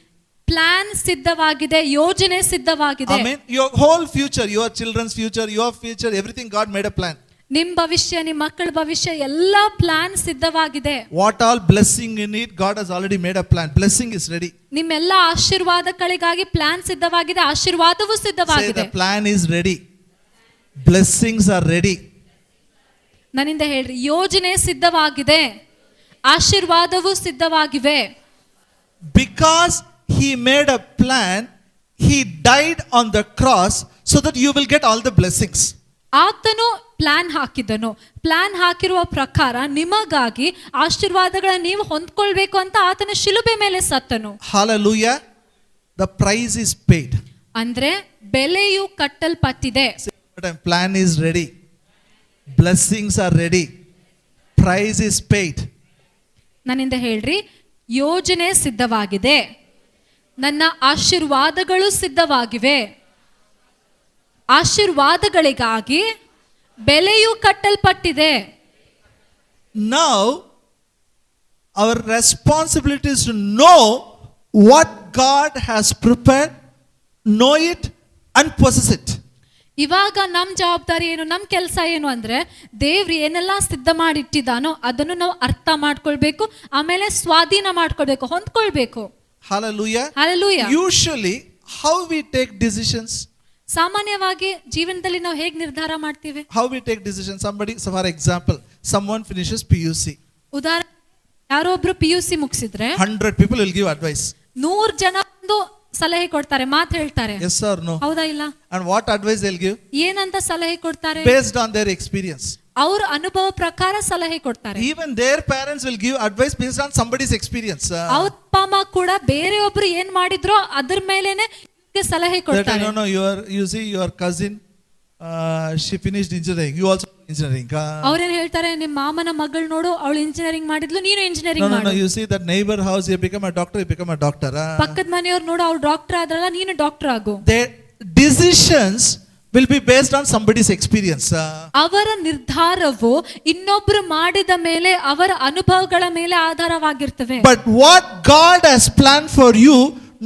ಪ್ಲಾನ್ ಸಿದ್ಧವಾಗಿದೆ, ಯೋಜನೆ ಸಿದ್ಧವಾಗಿದೆ. Amen. Your whole future, your children's future, your future, everything God made a plan. ನಿಮ್ ಭವಿಷ್ಯ, ನಿಮ್ ಮಕ್ಕಳ ಭವಿಷ್ಯ ಎಲ್ಲ ಪ್ಲಾನ್ ಸಿದ್ಧವಾಗಿದೆ. What all blessing you need, God has already made a plan. Blessing is ready. ನಿಮ್ಮೆಲ್ಲ ಆಶೀರ್ವಾದಗಳಿಗಾಗಿ ಪ್ಲಾನ್ ಸಿದ್ಧವಾಗಿದೆ, ಆಶೀರ್ವಾದವೂ Say ಸಿದ್ಧವಾಗಿದೆ. the plan is ready. Blessings are ready. ನನ್ನಿಂದ ಹೇಳ್ರಿ, ಯೋಜನೆ ಸಿದ್ಧವಾಗಿದೆ, ಆಶೀರ್ವಾದವೂ ಸಿದ್ಧವಾಗಿವೆ. Because he made a plan, he died on the cross so that you will get all the blessings. ಆತನು plan ಹಾಕಿದನು, plan ಹಾಕಿರುವ ಪ್ರಕಾರ ನಿಮಗಾಗಿ ಆಶೀರ್ವಾದಗಳನ್ನ ನೀವು ಹೊಂದ್ಕೊಳ್ಬೇಕು ಅಂತ ಆತನ ಶಿಲುಬೆ ಮೇಲೆ ಸತ್ತನು. Hallelujah. The price is paid. ಅಂದ್ರೆ ಬೆಲೆಯು ಕಟ್ಟಲ್ಪಟ್ಟಿದೆ. Plan is ready. Blessings are ready. Price is paid. ನನ್ನಿಂದ ಹೇಳ್ರಿ, ಯೋಜನೆ ಸಿದ್ಧವಾಗಿದೆ, ನನ್ನ ಆಶೀರ್ವಾದಗಳು ಸಿದ್ಧವಾಗಿವೆ, ಆಶೀರ್ವಾದಗಳಿಗಾಗಿ ಬೆಲೆಯು ಕಟ್ಟಲ್ಪಟ್ಟಿದೆ. Now our responsibility is to know what God has prepared, know it and possess it. ಇವಾಗ ನಮ್ಮ ಜವಾಬ್ದಾರಿ ಏನು, ನಮ್ಮ ಕೆಲಸ ಏನು ಅಂದ್ರೆ ದೇವ್ರು ಏನೆಲ್ಲ ಸಿದ್ಧ ಮಾಡಿಟ್ಟಿದ್ದಾನೋ ಅದನ್ನು ನಾವು ಅರ್ಥ ಮಾಡ್ಕೊಳ್ಬೇಕು, ಆಮೇಲೆ ಸ್ವಾಧೀನ ಮಾಡ್ಕೊಳ್ಬೇಕು, ಹೊಂದ್ಕೊಳ್ಬೇಕು. Hallelujah. Hallelujah. Usually how we take decisions, ಸಾಮಾನ್ಯವಾಗಿ ಜೀವನದಲ್ಲಿ ನಾವು ಹೇಗೆ ನಿರ್ಧಾರ ಮಾಡ್ತೀವಿ? how we take decisions. Somebody, so for example, someone finishes PUC. ಉದಾಹರಣೆ, ಯಾರೊಬ್ರು PUC ಮುಗಿಸಿದ್ರೆ 100 people will give advice. 100 ಜನ ಒಂದು ಸಲಹೆ ಕೊಡ್ತಾರೆ, ಮಾತು ಹೇಳ್ತಾರೆ. Yes or no? ಹೌದಾ ಇಲ್ಲ? And what advice they'll give? ಏನಂತ ಸಲಹೆ ಕೊಡ್ತಾರೆ? Based on their experience. ಅವ್ರ ಅನುಭವ ಪ್ರಕಾರ ಸಲಹೆ ಕೊಡ್ತಾರೆ. Even their parents will give advice based on somebody's experience. ಅವ್ರ ಅಪ್ಪ ಅಮ್ಮ ಕೂಡ ಬೇರೆಯೊಬ್ರು ಏನ್ ಮಾಡಿದ್ರೋ ಅದ್ರ ಮೇಲೆನೆ ಸಲಹೆ ಕೊಡ್ತಾರೆ. No, you see your cousin, she finished engineering. You also engineering. ಅವ್ರೇನ್ ಹೇಳ್ತಾರೆ, ನಿಮ್ಮ ಮಾಮನ ಮಗಳು ನೋಡು, ಅವಳು ಇಂಜಿನಿಯರಿಂಗ್ ಮಾಡಿದ್ಲು, ನೀನು ಇಂಜಿನಿಯರಿಂಗ್ ಮಾಡು. No, you see that neighbor house, you become a doctor, you become a doctor. ಪಕ್ಕದ ಮನೆಯವ್ರು ನೋಡು, ಅವ್ರು ಡಾಕ್ಟರ್ ಆದ್ರಲ್ಲ, ನೀನು ಡಾಕ್ಟರ್ ಆಗು. Their decisions will be based on somebody's experience. ಅವರ ನಿರ್ಧಾರವು ಇನ್ನೊಬ್ರು ಮಾಡಿದ ಮೇಲೆ, ಅವರ ಅನುಭವಗಳ ಮೇಲೆ ಆಧಾರವಾಗಿರ್ತವೆ. But what God has planned for you,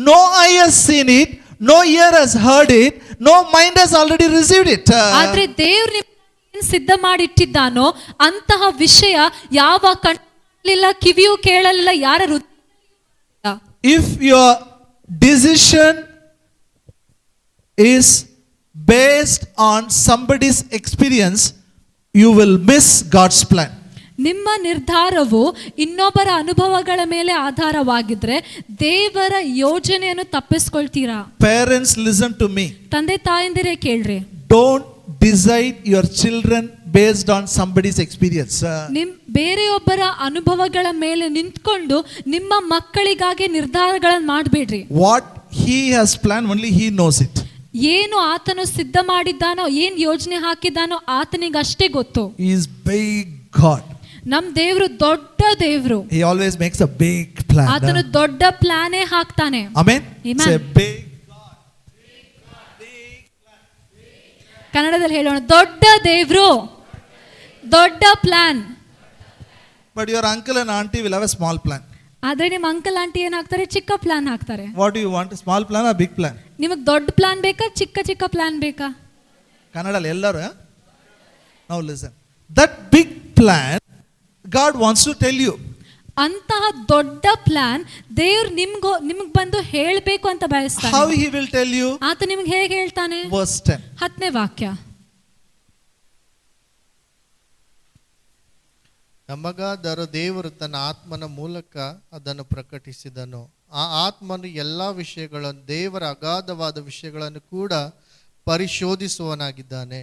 no eye has seen it, no ear has heard it, no mind has already received it. ಆದ್ರೆ ದೇವ್ರು ನಿಮ್ಮನ್ನು ಸಿದ್ಧ ಮಾಡಿಟ್ಟಿದ್ದಾನೋ ಅಂತಹ ವಿಷಯ ಯಾವ ಕಣ್ಣಲ್ಲಿಲ್ಲ, ಕಿವಿಯೂ ಕೇಳಲಿಲ್ಲ, ಯಾರ ಹೃದಯ. If your decision is based on somebody's experience, you will miss God's plan. ನಿಮ್ಮ ನಿರ್ಧಾರವು ಇನ್ನೊಬ್ಬರ ಅನುಭವಗಳ ಮೇಲೆ ಆಧಾರವಾಗಿದ್ರೆ ದೇವರ ಯೋಜನೆಯನ್ನು ತಪ್ಪಿಸ್ಕೊಳ್ತೀರಾ. Parents, listen to me. ತಂದೆ ತಾಯಂದಿರೇ ಕೇಳ್ರಿ, Don't decide your children based on somebody's experience. ನಿಮ್ ಬೇರೆಯೊಬ್ಬರ ಅನುಭವಗಳ ಮೇಲೆ ನಿಂತ್ಕೊಂಡು ನಿಮ್ಮ ಮಕ್ಕಳಿಗಾಗಿ ನಿರ್ಧಾರಗಳನ್ನು ಮಾಡಬೇಡ್ರಿ. What he has planned, only he knows it. ಏನು ಆತನು ಸಿದ್ಧ ಮಾಡಿದ್ದಾನೋ, ಏನ್ ಯೋಜನೆ ಹಾಕಿದ್ದಾನೋ ಆತನಿಗಷ್ಟೇ ಗೊತ್ತು. He is big God. ನಮ್ ದೇವ್ರು ದೊಡ್ಡ ದೇವ್ರು. He always makes a big plan. ಆತನು ದೊಡ್ಡ ಪ್ಲಾನೇ ಹಾಕ್ತಾನೆ. Amen. Amen. Say big God. Big plan. ಕನ್ನಡದಲ್ಲಿ ಹೇಳೋಣ, ದೊಡ್ಡ ದೇವ್ರು, ದೊಡ್ಡ plan. But your uncle and auntie will have a small plan. ಆದ್ರೆ ನಿಮ್ಮ ಅಂಕಲ್ ಆಂಟಿ ಏನ್ ಹಾಕ್ತಾರೆ, ಚಿಕ್ಕ ಪ್ಲಾನ್ ಹಾಕ್ತಾರೆ. What do you want? A small plan or big plan? ನಿಮಗ್ ದೊಡ್ಡ ಪ್ಲಾನ್ ಬೇಕಾ, ಚಿಕ್ಕ ಚಿಕ್ಕ ಪ್ಲಾನ್ ಬೇಕಾ? ಕನ್ನಡದಲ್ಲಿ ಎಲ್ಲರೂ. Now listen. That big plan God wants to tell you. ಅಂತಹ ದೊಡ್ಡ ಪ್ಲಾನ್ ದೇವ್ರು ನಿಮ್ಗ್ ಬಂದು ಹೇಳ್ಬೇಕು ಅಂತ ಬಯಸ್ತಾನೆ. How he will tell you? ಆತ ನಿಮ್ಗೆ ಹೇಗೆ ಹೇಳ್ತಾನೆ? Verse 10. 10ನೇ ವಾಕ್ಯ. ನಮಗಾದರೂ ದೇವರು ತನ್ನ ಆತ್ಮನ ಮೂಲಕ ಅದನ್ನು ಪ್ರಕಟಿಸಿದನು. ಆ ಆತ್ಮನು ಎಲ್ಲ ವಿಷಯಗಳನ್ನು, ದೇವರ ಅಗಾಧವಾದ ವಿಷಯಗಳನ್ನು ಕೂಡ ಪರಿಶೋಧಿಸುವನಾಗಿದ್ದಾನೆ.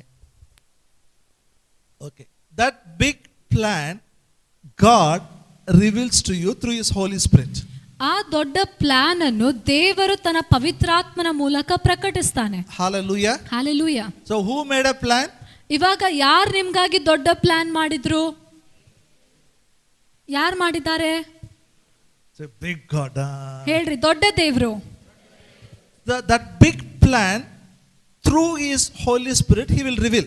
Okay. That big plan God reveals to you through His Holy Spirit. ಆ ದೊಡ್ಡ ಪ್ಲಾನ್ ಅನ್ನು ದೇವರು ತನ್ನ ಪವಿತ್ರಾತ್ಮನ ಮೂಲಕ ಪ್ರಕಟಿಸ್ತಾನೆ. Hallelujah. Hallelujah. So who made a plan? ಇವಾಗ ಯಾರು ನಿಮ್ಗಾಗಿ ದೊಡ್ಡ ಪ್ಲಾನ್ ಮಾಡಿದ್ರು? ಯಾರು ಮಾಡಿದ್ದಾರೆ? It's a big God. ಹೇಳ್ರಿ, ದೊಡ್ಡ ದೇವ್ರು. That big plan through His Holy Spirit He will reveal.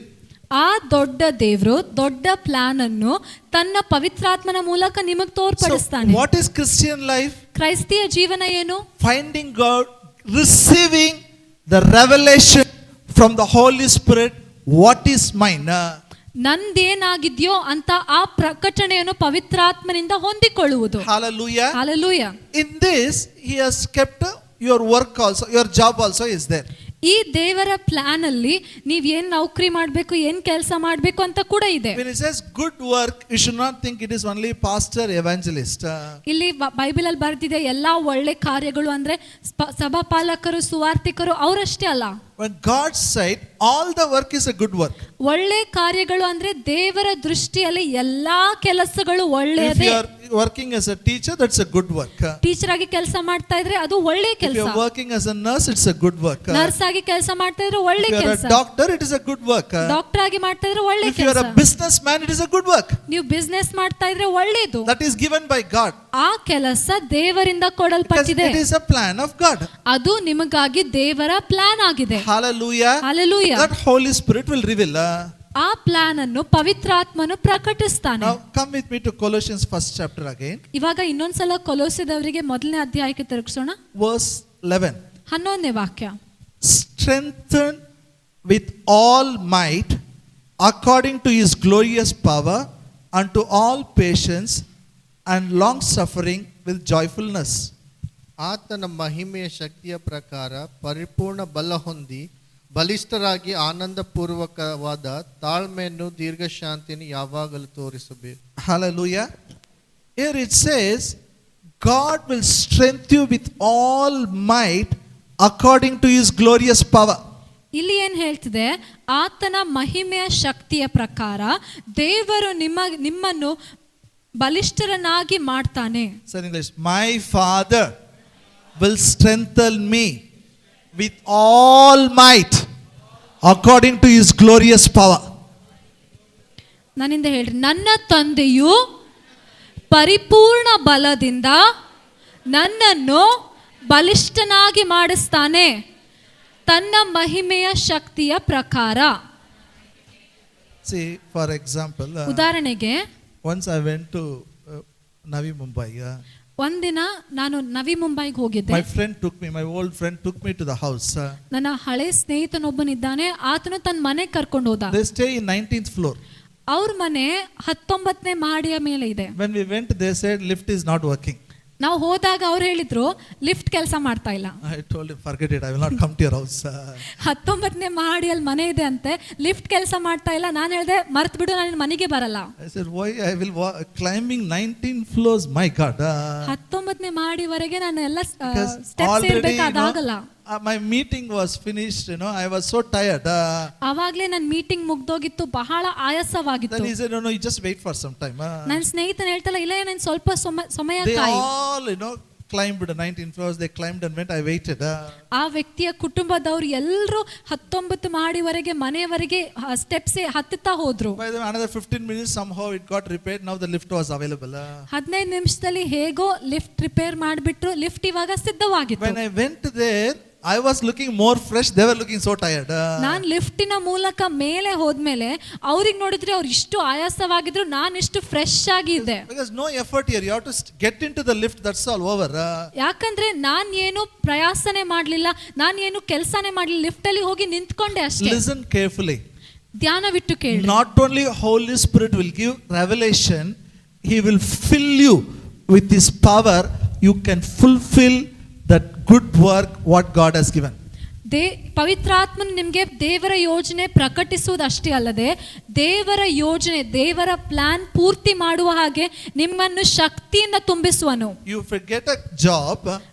ಆ ದೊಡ್ಡ ದೇವ್ರು ದೊಡ್ಡ ಪ್ಲಾನ್ ಅನ್ನು ತನ್ನ ಪವಿತ್ರಾತ್ಮನ ಮೂಲಕ ನಿಮಗೆ So ತೋರ್ಪಡಿಸ್ತಾನೆ. what is Christian life? ಕ್ರೈಸ್ತಿಯ ಜೀವನ ಏನು? Finding God, receiving the revelation from the Holy Spirit, what is mine. ನಂದೇನಾಗಿದ್ಯೋ ಅಂತ ಆ ಪ್ರಕಟಣೆಯನ್ನು ಪವಿತ್ರಾತ್ಮನಿಂದ ಹೊಂದಿಕೊಳ್ಳುವುದು. Hallelujah. Hallelujah. In this He has kept your work also, your job also is there. ಈ ದೇವರ plan ಅಲ್ಲಿ ನೀವ್ ಏನ್ ನೌಕರಿ ಮಾಡ್ಬೇಕು, ಏನ್ ಕೆಲಸ ಮಾಡ್ಬೇಕು ಅಂತ ಕೂಡ ಇದೆ. When it says good work, you should not think it is only pastor, evangelist. ಇಲ್ಲಿ ಬೈಬಲ್ ಅಲ್ಲಿ ಬರ್ದಿದೆ ಎಲ್ಲಾ ಒಳ್ಳೆ ಕಾರ್ಯಗಳು ಅಂದ್ರೆ ಸಭಾಪಾಲಕರು, ಸುವಾರ್ತಿಕರು ಅವರಷ್ಟೇ ಅಲ್ಲ. When God's side, all the work is a good work. ಒಳ್ಳೆ ಕಾರ್ಯಗಳು ಅಂದ್ರೆ ದೇವರ ದೃಷ್ಟಿಯಲ್ಲಿ ಎಲ್ಲಾ ಕೆಲಸಗಳು If ಒಳ್ಳೆಯದೇ. you are working as a teacher, that's a good work. Teacher ಆಗಿ ಕೆಲಸ ಮಾಡ್ತಾ ಇದ್ರೆ ಅದು ಒಳ್ಳೆ If you ಕೆಲಸ. are working as a nurse, it's a good work. Nurse ಆಗಿ ಕೆಲಸ ಮಾಡ್ತಾ ಇದ್ರೆ ಒಳ್ಳೆ If you are ಕೆಲಸ. a doctor, it is a good work. Doctor ಆಗಿ ಮಾಡ್ತಾ ಇದ್ರೆ ಒಳ್ಳೆ If you are ಕೆಲಸ. a businessman, it is a good work. ನೀವು ಬಿಸ್ನೆಸ್ ಮಾಡ್ತಾ ಇದ್ರೆ ಒಳ್ಳೇದು. That is given by God. ಆ ಕೆಲಸ ದೇವರಿಂದ Because ಕೊಡಲ್ಪಟ್ಟಿದೆ. it is a plan of God. ಅದು ನಿಮಗಾಗಿ ದೇವರ ಪ್ಲಾನ್ ಆಗಿದೆ. Hallelujah. Hallelujah. That Holy Spirit will reveal. ಆ ಪ್ಲಾನ್ ಅನ್ನು ಪವಿತ್ರಾತ್ಮನು ಪ್ರಕಟಿಸ್ತಾನೆ. Now come with me to Colossians 1st chapter again. ಇವಾಗ ಇನ್ನೊಂದ್ಸಲ ಕೊಲೋಸ್ಯದವರಿಗೆ ಮೊದಲನೇ ಅಧ್ಯಾಯಕ್ಕೆ ತಿರುಗಿಸೋಣ. Verse 11. 11ನೇ ವಾಕ್ಯ. Strengthen with all might according to His glorious power unto all patience and long suffering with joyfulness. ಆತನ ಮಹಿಮೆಯ ಶಕ್ತಿಯ ಪ್ರಕಾರ ಪರಿಪೂರ್ಣ ಬಲ ಹೊಂದಿ ಬಲಿಷ್ಠರಾಗಿ ಆನಂದಪೂರ್ವಕವಾದ ತಾಳ್ಮೆಯನ್ನು ದೀರ್ಘಶಾಂತಿಯನ್ನು ಯಾವಾಗಲೂ ತೋರಿಸಬೇಕು. Hallelujah. Here it says, God will strengthen you with all might according to His glorious power. ಇಲ್ಲಿ ಏನ್ ಹೇಳ್ತಿದೆ? ಆತನ ಮಹಿಮೆಯ ಶಕ್ತಿಯ ಪ್ರಕಾರ ದೇವರು ನಿಮ್ಮನ್ನು ಬಲಿಷ್ಠರನ್ನಾಗಿ ಮಾಡ್ತಾನೆ. Say in English, my Father will strengthen me with all might according to His glorious power. ನನ್ನಿಂದ ಹೇಳ್ರಿ, ನನ್ನ ತಂದೆಯು ಪರಿಪೂರ್ಣ ಬಲದಿಂದ ನನ್ನನ್ನು ಬಲಿಷ್ಠನಾಗಿ ಮಾಡಿಸ್ತಾನೆ ತನ್ನ ಮಹಿಮೆಯ ಶಕ್ತಿಯ ಪ್ರಕಾರ. See, for example, ಉದಾಹರಣೆಗೆ once I went to Navi Mumbai. ಒಂದಿನ ನಾನು ನವಿ ಮುಂಬೈಗೆ ಹೋಗಿದ್ದೆ. My friend took me, my old friend took me to the house. ನನ್ನ ಹಳೆ ಸ್ನೇಹಿತನೊಬ್ಬನಿದ್ದಾನೆ, ಆತನು ತನ್ನ ಮನೆಗೆ ಕರ್ಕೊಂಡು ಹೋದ. They stay in 19th floor. ಅವ್ರ ಮನೆ 19ನೇ ಮಹಡಿಯ ಮೇಲೆ ಇದೆ. When we went, they said lift is not working. ನಾವು ಹೋದಾಗ ಅವ್ರು ಹೇಳಿದ್ರು ಲಿಫ್ಟ್ ಕೆಲಸ ಮಾಡ್ತಾ ಇಲ್ಲ. I told him, forget it, I will not come to your house. 19ನೇ ಮಹಡಿಯಲ್ಲಿ ಮನೆ ಇದೆ ಅಂತೆ, ಲಿಫ್ಟ್ ಕೆಲಸ ಮಾಡ್ತಾ ಇಲ್ಲ. ನಾನು ಹೇಳಿದೆ, ಮರ್ತ್ ಬಿಡು, ನಾನು ಮನೆಗೆ ಬರಲ್ಲ. I said, why I will climbing 19 floors, my God. 19ನೇ ಮಹಡಿವರೆಗೆ ನಾನು ಎಲ್ಲ Because steps already, ಏರ್ಬೇಕಾಗಲ್ಲ. my meeting was finished, I was so tired. ಅವಾಗ್ಲೇ ನನ್ನ ಮೀಟಿಂಗ್ ಮುಗ್ದೋಗಿತ್ತು, ಬಹಳ ಆಯಾಸವಾಗಿತ್ತು. Then he said, no, you just wait for some time. ನನ್ನ ಸ್ನೇಹಿತನ ಹೇಳ್ತಲ್ಲ, ಇಲ್ಲ ನಾನು ಸ್ವಲ್ಪ ಸಮಯ They ಕಾಯಿ. all, climbed the 19 floors, they climbed and went, I waited. ಆ ವ್ಯಕ್ತಿಯ ಕುಟುಂಬದವ್ರು ಎಲ್ಲರೂ 19 ಮಹಡಿವರೆಗೆ ಮನೆಯವರೆಗೆ ಸ್ಟೆಪ್ಸ್ ಹತ್ತುತ್ತಾ ಹೋದ್ರು. By the another 15 minutes, somehow it got repaired, now the lift was available. 15 ನಿಮಿಷದಲ್ಲಿ ಹೇಗೋ ಲಿಫ್ಟ್ ರಿಪೇರ್ ಮಾಡಿಬಿಟ್ರು, ಲಿಫ್ಟ್ ಇವಾಗ ಸಿದ್ಧವಾಗಿತ್ತು. When I went there, I was looking more fresh, they were looking so tired. ನಾನು ಲಿಫ್ಟಿನ ಮೂಲಕ ಮೇಲೆ ಹೋದ್ಮೇಲೆ ಅವ್ರಿಗೆ ನೋಡಿದ್ರೆ ಅವ್ರು ಇಷ್ಟು ಆಯಾಸವಾಗಿದ್ರು, ನಾನು ಇಷ್ಟು ಫ್ರೆಶ್ ಆಗಿದೆ. Because no effort here, you have to get into the lift, that's all over. ಯಾಕಂದ್ರೆ ನಾನು ಏನು ಪ್ರಯಾಸನೆ ಮಾಡಲಿಲ್ಲ, ನಾನು ಏನು ಕೆಲಸನೇ ಮಾಡಲಿಲ್ಲ, ಲಿಫ್ಟ್ ಅಲ್ಲಿ ಹೋಗಿ ನಿಂತ್ಕೊಂಡೆ ಅಷ್ಟೇ. Listen carefully. ಧ್ಯಾನವಿಟ್ಟು ಕೇಳಿ. Not only Holy Spirit will give revelation, He will fill you with His power, you can fulfill that good work what God has given. ಪವಿತ್ರಾತ್ಮನು ನಿಮಗೆ ದೇವರ ಯೋಜನೆ ಪ್ರಕಟಿಸುವುದು ಅಷ್ಟೇ ಅಲ್ಲದೆ ದೇವರ ಯೋಜನೆ, ದೇವರ ಪ್ಲಾನ್ ಪೂರ್ತಿ ಮಾಡುವ ಹಾಗೆ ನಿಮ್ಮನ್ನು ಶಕ್ತಿಯಿಂದ ತುಂಬಿಸುವನು. You forget a job,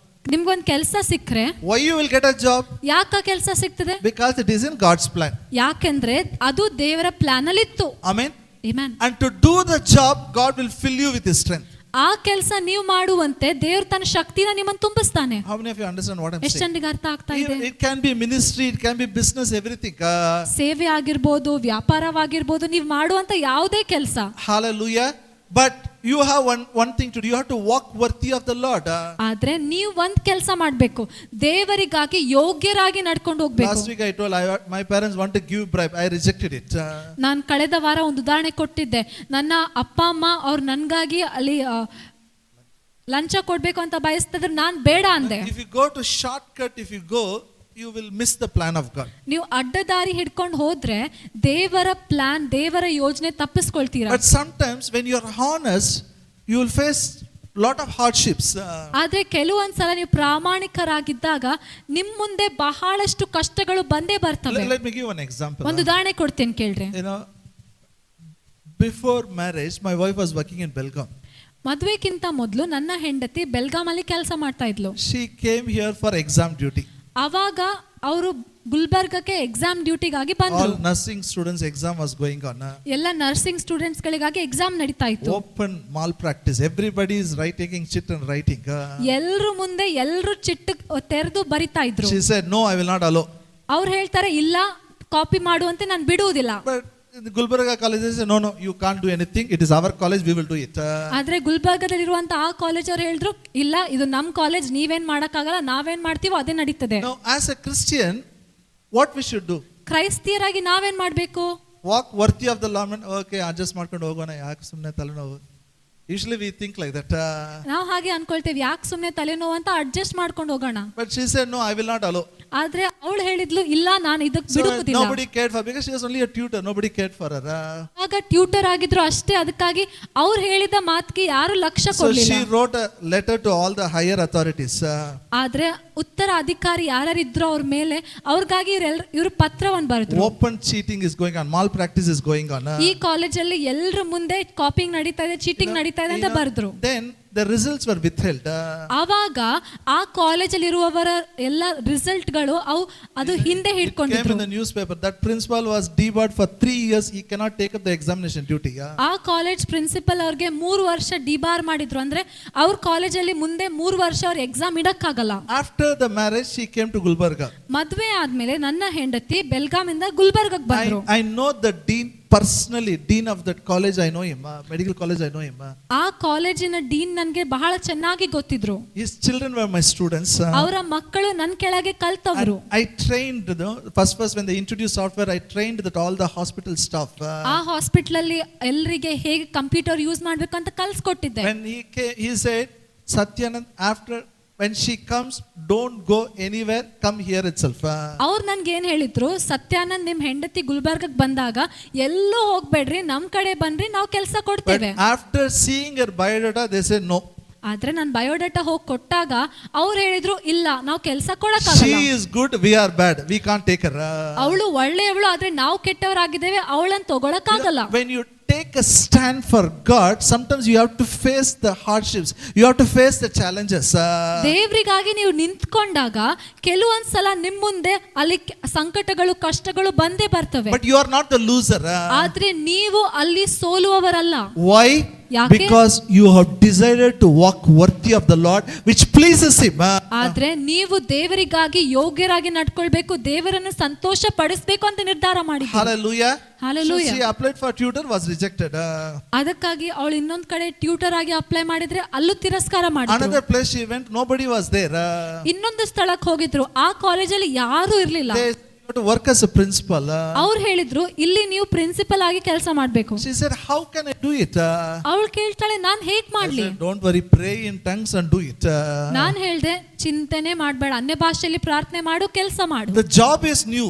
ನಿಮ್ಗೊಂದ್ ಕೆಲಸ ಸಿಕ್ಕರೆ Why you will get a job? ಯಾಕ ಕೆಲಸ ಸಿಗ್ತದೆ? Because it is in God's plan. ಯಾಕೆಂದ್ರೆ ಅದು ದೇವರ ಪ್ಲಾನ್ ಅಲ್ಲಿ ಇತ್ತು. Amen. Amen. And to do the job, God will fill you with His strength. ಆ ಕೆಲಸ ನೀವು ಮಾಡುವಂತೆ ದೇವ್ರು ತನ್ನ ಶಕ್ತಿನ ನಿಮ್ಮನ್ನು ತುಂಬಿಸ್ತಾನೆ. How many of you understand what I'm ಎಷ್ಟು saying? ಜನರಿಗೆ ಅರ್ಥ ಆಗ್ತಾ ಇದೆ? It can be ministry, it can be business, everything. ಸೇವೆ ಆಗಿರ್ಬೋದು, ವ್ಯಾಪಾರವಾಗಿರ್ಬೋದು, ನೀವು ಮಾಡುವಂತ ಯಾವುದೇ ಕೆಲಸ. Hallelujah. But you have one thing to do. You have to walk worthy of the Lord. ಆದ್ರೆ ನೀವು ಒಂದ್ ಕೆಲಸ ಮಾಡ್ಬೇಕು, ದೇವರಿಗಾಗಿ ಯೋಗ್ಯರಾಗಿ ನಡ್ಕೊಂಡು ಹೋಗ್ಬೇಕು. Last week I told my parents want to give bribe. I rejected it. ನಾನು ಕಳೆದ ವಾರ ಒಂದು ಉದಾಹರಣೆ ಕೊಟ್ಟಿದ್ದೆ. ನನ್ನ ಅಪ್ಪ ಅಮ್ಮ ಅವ್ರು ನನ್ಗಾಗಿ ಅಲ್ಲಿ ಲಂಚ ಕೊಡ್ಬೇಕು ಅಂತ ಬಯಸ್ತಿದ್ರು, ನಾನ್ ಬೇಡ ಅಂದೆ. If you go to shortcut, if you go, you will miss the plan of God. ನೀವು ಅಡ್ಡದಾರಿ ಹಿಡ್ಕೊಂಡು ಹೋದ್ರೆ ದೇವರ ಪ್ಲಾನ್, ದೇವರ ಯೋಜನೆ ತಪ್ಪಿಸ್ಕೊಳ್ತೀರಾ. But sometimes when you are honest, you will face lot of hardships. ಆದ್ರೆ ಕೆಲವೊಂದ್ಸಲ ನೀವು ಪ್ರಾಮಾಣಿಕರಾಗಿದ್ದಾಗ ನಿಮ್ ಮುಂದೆ ಬಹಳಷ್ಟು ಕಷ್ಟಗಳು ಬಂದೇ ಬರ್ತವೆ. Let me give one example. ಒಂದು ಉದಾಹರಣೆ ಕೊಡ್ತೇನೆ ಕೇಳ್ರಿ. You know, before marriage, my wife was working in Belgaum. ಮದ್ವೆಕ್ಕಿಂತ ಮೊದಲು ನನ್ನ ಹೆಂಡತಿ ಬೆಲ್ಗಾಮಲ್ಲಿ ಕೆಲಸ ಮಾಡ್ತಾ ಇದ್ಲು. She came here for exam duty. ಅವಾಗ ಅವರು ಗುಲ್ಬರ್ಗಕ್ಕೆ ಎಕ್ಸಾಮ್ ಡ್ಯೂಟಿಗಾಗಿ ಬಂದ್ರು. All nursing students exam was going on. ಎಲ್ಲ ನರ್ಸಿಂಗ್ ಸ್ಟೂಡೆಂಟ್ಸ್ ಗಳಿಗಾಗಿ ಎಕ್ಸಾಮ್ ನಡೀತಾ ಇತ್ತು. Open malpractice. Everybody is taking chit and writing. ಎಲ್ರು ಮುಂದೆ ಎಲ್ರು ಚಿಟ್ಟು ತೆರೆದು ಬರಿತಾ ಇದ್ರು. She said, no, I will not allow. ಅವ್ರು ಹೇಳ್ತಾರೆ, ಇಲ್ಲ ಕಾಪಿ ಮಾಡುವಂತೆ ನಾನು ಬಿಡುವುದಿಲ್ಲ. But in the Gulbarga college they say, no, you can't do anything. It is our college, we will do it. ಆದ್ರೆ ಗುಲ್ಬರ್ಗದಲ್ಲಿರುವಂತ ಆ ಕಾಲೇಜ್ ಅವ್ರು ಹೇಳಿದ್ರು, ಇಲ್ಲ ಇದು ನಮ್ ಕಾಲೇಜ್, ನೀವೇನ್ ಮಾಡಕ್ಕಾಗಲ್ಲ, ನಾವೇನ್ ಮಾಡ್ತೀವೋ ಅದೇ ನಡೀತದೆ. Now as a Christian, what we should do? ಕ್ರೈಸ್ತಿಯರಾಗಿ ನಾವೇನ್ ಮಾಡ್ಬೇಕು? Walk worthy of the Lord. Okay, adjust ಮಾಡ್ಕೊಂಡು ಹೋಗೋಣ, ಯಾಕೆ ಸುಮ್ಮನೆ ತಲೆನೋವು. Usually we think like that. ನಾವು ಹಾಗೆ ಅನ್ಕೊಳ್ತೇವೆ, ಯಾಕೆ ಸುಮ್ಮನೆ ತಲೆನೋವು ಅಂತ ಅಡ್ಜಸ್ಟ್ ಮಾಡ್ಕೊಂಡು ಹೋಗೋಣ. But she said, no, I will not allow. ಆದ್ರೆ ಅವಳು ಹೇಳಿದ್ಲು, ಇಲ್ಲ ನಾನು ಇದಕ್ಕೆ So ಬಿಡುವುದಿಲ್ಲ. nobody cared for her because she was only a tutor. Nobody cared for her. ಆಗ ಟ್ಯೂಟರ್ ಆಗಿದ್ರು ಅಷ್ಟೇ, ಅದಕ್ಕಾಗಿ ಅವ್ರು ಹೇಳಿದ ಮಾತಿಗೆ ಯಾರು ಲಕ್ಷ್ಯ So ಕೊಡ್ಲಿಲ್ಲ. she wrote a letter to all the higher authorities. ಆದ್ರೆ ಉತ್ತರ ಅಧಿಕಾರಿ ಯಾರ್ಯಾರಿದ್ರು ಅವ್ರ ಮೇಲೆ, ಅವ್ರಿಗಾಗಿ ಇವ್ರು ಪತ್ರವನ್ನು ಬರೆದ್ರು. Open cheating is going on. Malpractice is going on. ಈ ಕಾಲೇಜಲ್ಲಿ ಎಲ್ಲರ ಮುಂದೆ ಕಾಪಿಂಗ್ ನಡೀತಾ ಇದೆ, ಚೀಟಿಂಗ್ ನಡೀತಾ ಇದೆ ಅಂತ ಬರೆದ್ರು. Then the results were withheld. ಆವಾಗ ಆ ಕಾಲೇಜಲ್ಲಿ ಇರುವವರ ಎಲ್ಲ ರಿಸಲ್ಟ್ ಗಳು ಅದು ಹಿಂದೆ Came ಹಿಡ್ಕೊಂಡಿದ್ರು. in the newspaper that principal was debarred for 3 years. He cannot take up the examination duty. ಆ ಕಾಲೇಜ್ ಪ್ರಿನ್ಸಿಪಲ್ ಅವ್ರಿಗೆ 3 ವರ್ಷ ಡಿಬಾರ್ ಮಾಡಿದ್ರು. ಅಂದ್ರೆ ಅವ್ರ ಕಾಲೇಜಲ್ಲಿ ಮುಂದೆ 3 ವರ್ಷ ಅವ್ರ exam ಇಡಕ್ಕಾಗಲ್ಲ. After the marriage, she came to Gulbarga. ಮದ್ವೆ ಆದ್ಮೇಲೆ ನನ್ನ ಹೆಂಡತಿ ಬೆಲ್ಗಾಮಿಂದ ಗುಲ್ಬರ್ಗಕ್ಕೆ ಬಂದ್ರು. I know the dean personally. Dean of that college, I know him. Medical college, I know him. ಆ ಕಾಲೇಜಿನ ಡೀನ್ ನನ್ಗೆ ಬಹಳ ಚೆನ್ನಾಗಿ ಗೊತ್ತಿದ್ರು. His children were my students. ಅವರ ಮಕ್ಕಳು ನನ್ನ ಕೆಳಗೆ ಕಲ್ತವರು. I trained, first when they introduced software, I trained that all the hospital staff. ಆ ಹಾಸ್ಪಿಟಲ್ ಅಲ್ಲಿ ಎಲ್ಲರಿಗೆ ಹೇಗೆ ಕಂಪ್ಯೂಟರ್ ಯೂಸ್ ಮಾಡ್ಬೇಕು ಅಂತ ಕಲ್ಸ್ಕೊಟ್ಟಿದ್ದೆ. When he said, Satyanand, after when she comes, don't go anywhere, come here itself. ಅವ್ರು ನನ್ಗೆ ಏನ್ ಹೇಳಿದ್ರು, ಸತ್ಯಾನಂದ್ ನಿಮ್ ಹೆಂಡತಿ ಗುಲ್ಬರ್ಗಕ್ಕೆ ಬಂದಾಗ ಎಲ್ಲೂ ಹೋಗ್ಬೇಡ್ರಿ, ನಮ್ ಕಡೆ ಬನ್ರಿ, ನಾವು ಕೆಲಸ But ಕೊಡ್ತೇವೆ. after seeing her biodata, they said no. ಆದ್ರೆ ನಾನು ಬಯೋಡಾಟಾ ಹೋಗಿ ಕೊಟ್ಟಾಗ ಅವ್ರು ಹೇಳಿದ್ರು, ಇಲ್ಲ ನಾವು ಕೆಲಸ ಕೊಡಕ್ಕಾಗಲ್ಲ. She is good, we are bad, we can't take her. ಅವಳು ಒಳ್ಳೆಯವಳು, ಆದ್ರೆ ನಾವು ಕೆಟ್ಟವರಾಗಿದ್ದೇವೆ, ಅವಳನ್ನ ತಗೊಳಕ್ಕಾಗಲ್ಲ. When you take a stand for God, sometimes you have to face the hardships, you have to face the challenges. ದೇವ್ರಿಗಾಗಿ ನೀವು ನಿಂತ್ಕೊಂಡಾಗ ಕೆಲವೊಂದ್ಸಲ ನಿಮ್ ಮುಂದೆ ಅಲ್ಲಿ ಸಂಕಟಗಳು, ಕಷ್ಟಗಳು ಬಂದೇ ಬರ್ತವೆ. But you are not the loser. ಆದ್ರೆ ನೀವು ಅಲ್ಲಿ ಸೋಲುವವರಲ್ಲ. Why? ಯಾಕೆ? Because you have decided to walk worthy of the Lord, which pleases Him. ಆದ್ರೆ ನೀವು ದೇವರಿಗಾಗಿ ಯೋಗ್ಯರಾಗಿ ನಡ್ಕೊಳ್ಬೇಕು, ದೇವರನ್ನು ಸಂತೋಷ ಪಡಿಸಬೇಕು ಅಂತ ನಿರ್ಧಾರ ಮಾಡಿದ್ದೀರಿ. Hallelujah. Hallelujah. So she applied for tutor, was rejected. ಅದಕ್ಕಾಗಿ ಅವಳು ಇನ್ನೊಂದ್ ಕಡೆ ಟ್ಯೂಟರ್ ಆಗಿ ಅಪ್ಲೈ ಮಾಡಿದ್ರೆ ಅಲ್ಲೂ ತಿರಸ್ಕಾರ ಮಾಡಿದ್ರು. Another place she went, nobody was there. ಇನ್ನೊಂದು ಸ್ಥಳಕ್ಕೆ ಹೋಗಿದ್ರು, ಆ ಕಾಲೇಜಲ್ಲಿ ಯಾರು ಇರ್ಲಿಲ್ಲ. They have to work as a principal. ಅವ್ರು ಹೇಳಿದ್ರು, ಇಲ್ಲಿ ನೀವು ಪ್ರಿನ್ಸಿಪಲ್ ಆಗಿ ಕೆಲಸ ಮಾಡ್ಬೇಕು. She said, how can I do it? ಅವಳು ಕೇಳ್ತಾಳೆ, ನಾನ್ ಹೇಗ್ I ಮಾಡ್ಲಿ? said, don't worry, pray in tongues and do it. ನಾನ್ ಹೇಳ್ದೆ, ಚಿಂತೆನೆ ಮಾಡ್ಬೇಡ, ಅನ್ಯ ಭಾಷೆಯಲ್ಲಿ ಪ್ರಾರ್ಥನೆ ಮಾಡು, ಕೆಲಸ ಮಾಡು. The job is new,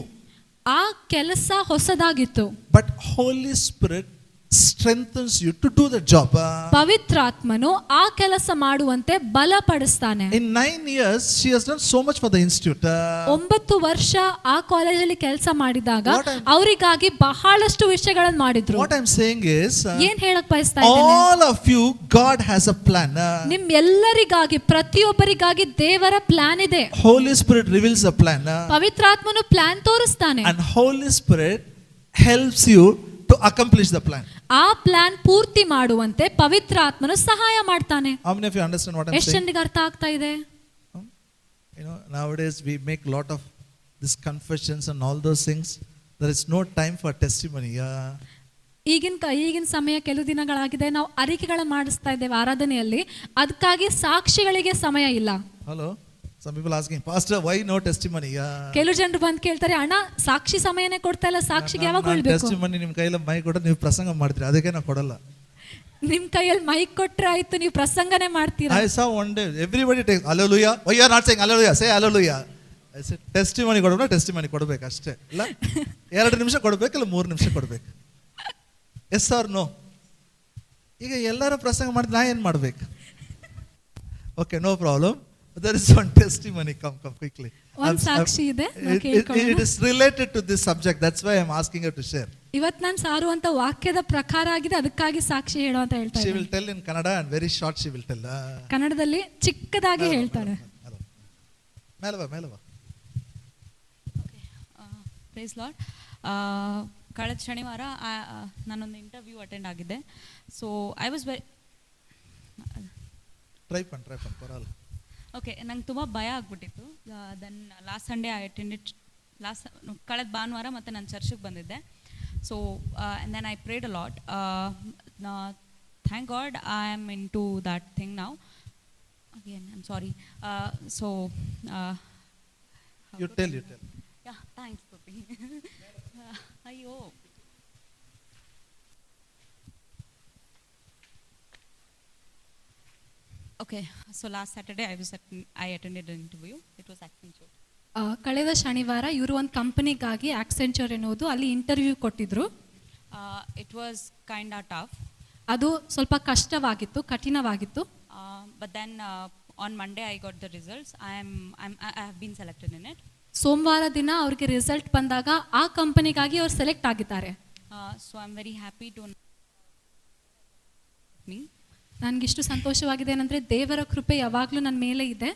ಆ ಕೆಲಸ ಹೊಸದಾಗಿತ್ತು. but Holy Spirit strengthens you to do the job. ಪವಿತ್ರಾತ್ಮನು ಆ ಕೆಲಸ ಮಾಡುವಂತೆ ಬಲಪಡಿಸ್ತಾನೆ. In 9 years, she has done so much for the institute. 9 ವರ್ಷ ಆ ಕಾಲೇಜಲ್ಲಿ ಕೆಲಸ ಮಾಡಿದಾಗ What I'm- ಅವರಿಗಾಗಿ ಬಹಳಷ್ಟು ವಿಷಯಗಳನ್ನು ಮಾಡಿದ್ರು. What I'm saying is, ಏನ್ ಹೇಳಕ್ ಬಯಸ್ತಾ ಇದ್ದೇನೆ, all of you, God has a plan. ನಿಮ್ ಎಲ್ಲರಿಗಾಗಿ ಪ್ರತಿಯೊಬ್ಬರಿಗಾಗಿ ದೇವರ ಪ್ಲಾನ್ ಇದೆ. Holy Spirit reveals a plan. ಪವಿತ್ರಾತ್ಮನು ಪ್ಲಾನ್ ತೋರಿಸ್ತಾನೆ. And Holy Spirit helps you to accomplish the plan. ಆ ಪ್ಲಾನ್ ಪೂರ್ತಿ ಮಾಡುವಂತೆ ಪವಿತ್ರಾತ್ಮನು ಸಹಾಯ ಮಾಡ್ತಾನೆ. How many of you understand what I'm ಎಷ್ಟು saying? ಜನರಿಗೆ ಅರ್ಥ ಆಗ್ತಾ ಇದೆ? You know, nowadays we make a lot of these confessions and all those things. There is no time for testimony. ಈಗಿನ ಸಮಯ ಕೆಲವು ದಿನಗಳಾಗಿದೆ ನಾವು ಅರಿಕೆಗಳನ್ನು ಮಾಡಿಸ್ತಾ ಇದ್ದೇವೆ ಆರಾಧನೆಯಲ್ಲಿ, ಅದಕ್ಕಾಗಿ ಸಾಕ್ಷಿಗಳಿಗೆ ಸಮಯ ಇಲ್ಲ. Hello? Some people asking, Pastor, why no testimony? ಕೆಲವು ಜನರು ಬಂದು ಕೇಳ್ತಾರೆ, ಅಣ್ಣ ಸಾಕ್ಷಿ ಸಮಯನೇ ಕೊಡ್ತಾ ಇಲ್ಲ, ಸಾಕ್ಷಿಗೆ ಯಾವಾಗ ಕೊಡ್ಬೇಕು? ಟೆಸ್ಟಿಮನಿ ನಿಮ್ಮ ಕೈಯಲ್ಲಿ ಮೈ ಕೊಟ್ಟರೆ ನೀವು ಪ್ರಸಂಗ ಮಾಡ್ತೀರಿ, ಅದಕ್ಕೆ ನಾವು ಕೊಡಲ್ಲ. ನಿಮ್ ಕೈಯಲ್ಲಿ ಮೈಕ್ ಕೊಟ್ರೆ ಆಯ್ತು, ನೀವು ಪ್ರಸಂಗನೇ ಮಾಡ್ತೀರಾ. I saw one day everybody takes hallelujah. Why you are not saying hallelujah? Say hallelujah. I said testimony ಕೊಡೋಣ, ಟೆಸ್ಟಿಮನಿ ಕೊಡಬೇಕು ಅಷ್ಟೇ. ಇಲ್ಲ 2 ನಿಮಿಷ ಕೊಡಬೇಕು, ಇಲ್ಲ 3 ನಿಮಿಷ ಕೊಡಬೇಕು. Yes or no? ಈಗ ಎಲ್ಲರೂ ಪ್ರಸಂಗ ಮಾಡಿದ್ರೆ ನಾ ಏನು ಮಾಡಬೇಕು? Okay, no problem. There is one testimony. Come quickly. ಒಂದು ಸಾಕ್ಷಿ ಇದೆ, It is related to this subject. That's why I'm asking her to share. ಇವತ್ತು ನಾನು ಸಾರುವಂತ ವಾಕ್ಯದ ಪ್ರಕಾರ ಆಗಿದೆ, ಅದಕ್ಕಾಗಿ ಸಾಕ್ಷಿ ಹೇಳೋ ಅಂತ ಹೇಳ್ತಾ She ಇದ್ದೀನಿ. will tell in Kannada and very short she will tell. ಕನ್ನಡದಲ್ಲಿ ಚಿಕ್ಕದಾಗಿ ಹೇಳ್ತಾಳೆ. ಮೇಲೆ ಬಾ. Praise Lord. ಕಳೆದ ಶನಿವಾರ ನಾನೊಂದು ಇಂಟರ್ವ್ಯೂ ಅಟೆಂಡ್ ಆಗಿದ್ದೆ. So I was very terrible. Okay, ನಂಗೆ ತುಂಬ ಭಯ ಆಗ್ಬಿಟ್ಟಿತ್ತು. Then last Sunday I attended, ಕಳೆದ ಭಾನುವಾರ ಮತ್ತು ನಾನು ಚರ್ಚಿಗೆ ಬಂದಿದ್ದೆ. So then I prayed a lot. Thank God I am into that thing now. Again I am sorry. So You tell. Yeah, thanks ಪಪ್ಪಿ. ಅಯ್ಯೋ, okay, so last Saturday I attended an interview. It was Accenture. ಕಳೆದ ಶನಿವಾರ ಇವರು ಒಂದು ಕಂಪನಿಗಾಗಿ Accenture ಎನ್ನುವುದು ಅಲ್ಲಿ interview ಕೊಟ್ಟಿದ್ರು. It was kind of tough. ಅದು ಸ್ವಲ್ಪ ಕಷ್ಟವಾಗಿತ್ತು, ಕಠಿಣವಾಗಿತ್ತು. But then on Monday I got the results. I have been selected in it. ಸೋಮವಾರ ದಿನ ಅವ್ರಿಗೆ ರಿಸಲ್ಟ್ ಬಂದಾಗ ಆ ಕಂಪನಿಗಾಗಿ ಅವ್ರು ಸೆಲೆಕ್ಟ್ ಆಗಿದ್ದಾರೆ. So I'm very happy to me. ನನಗಿಷ್ಟು ಸಂತೋಷವಾಗಿದೆ ಏನಂದ್ರೆ ದೇವರ ಕೃಪೆ ಯಾವಾಗಲೂ ನನ್ನ ಮೇಲೆ ಇದೆ.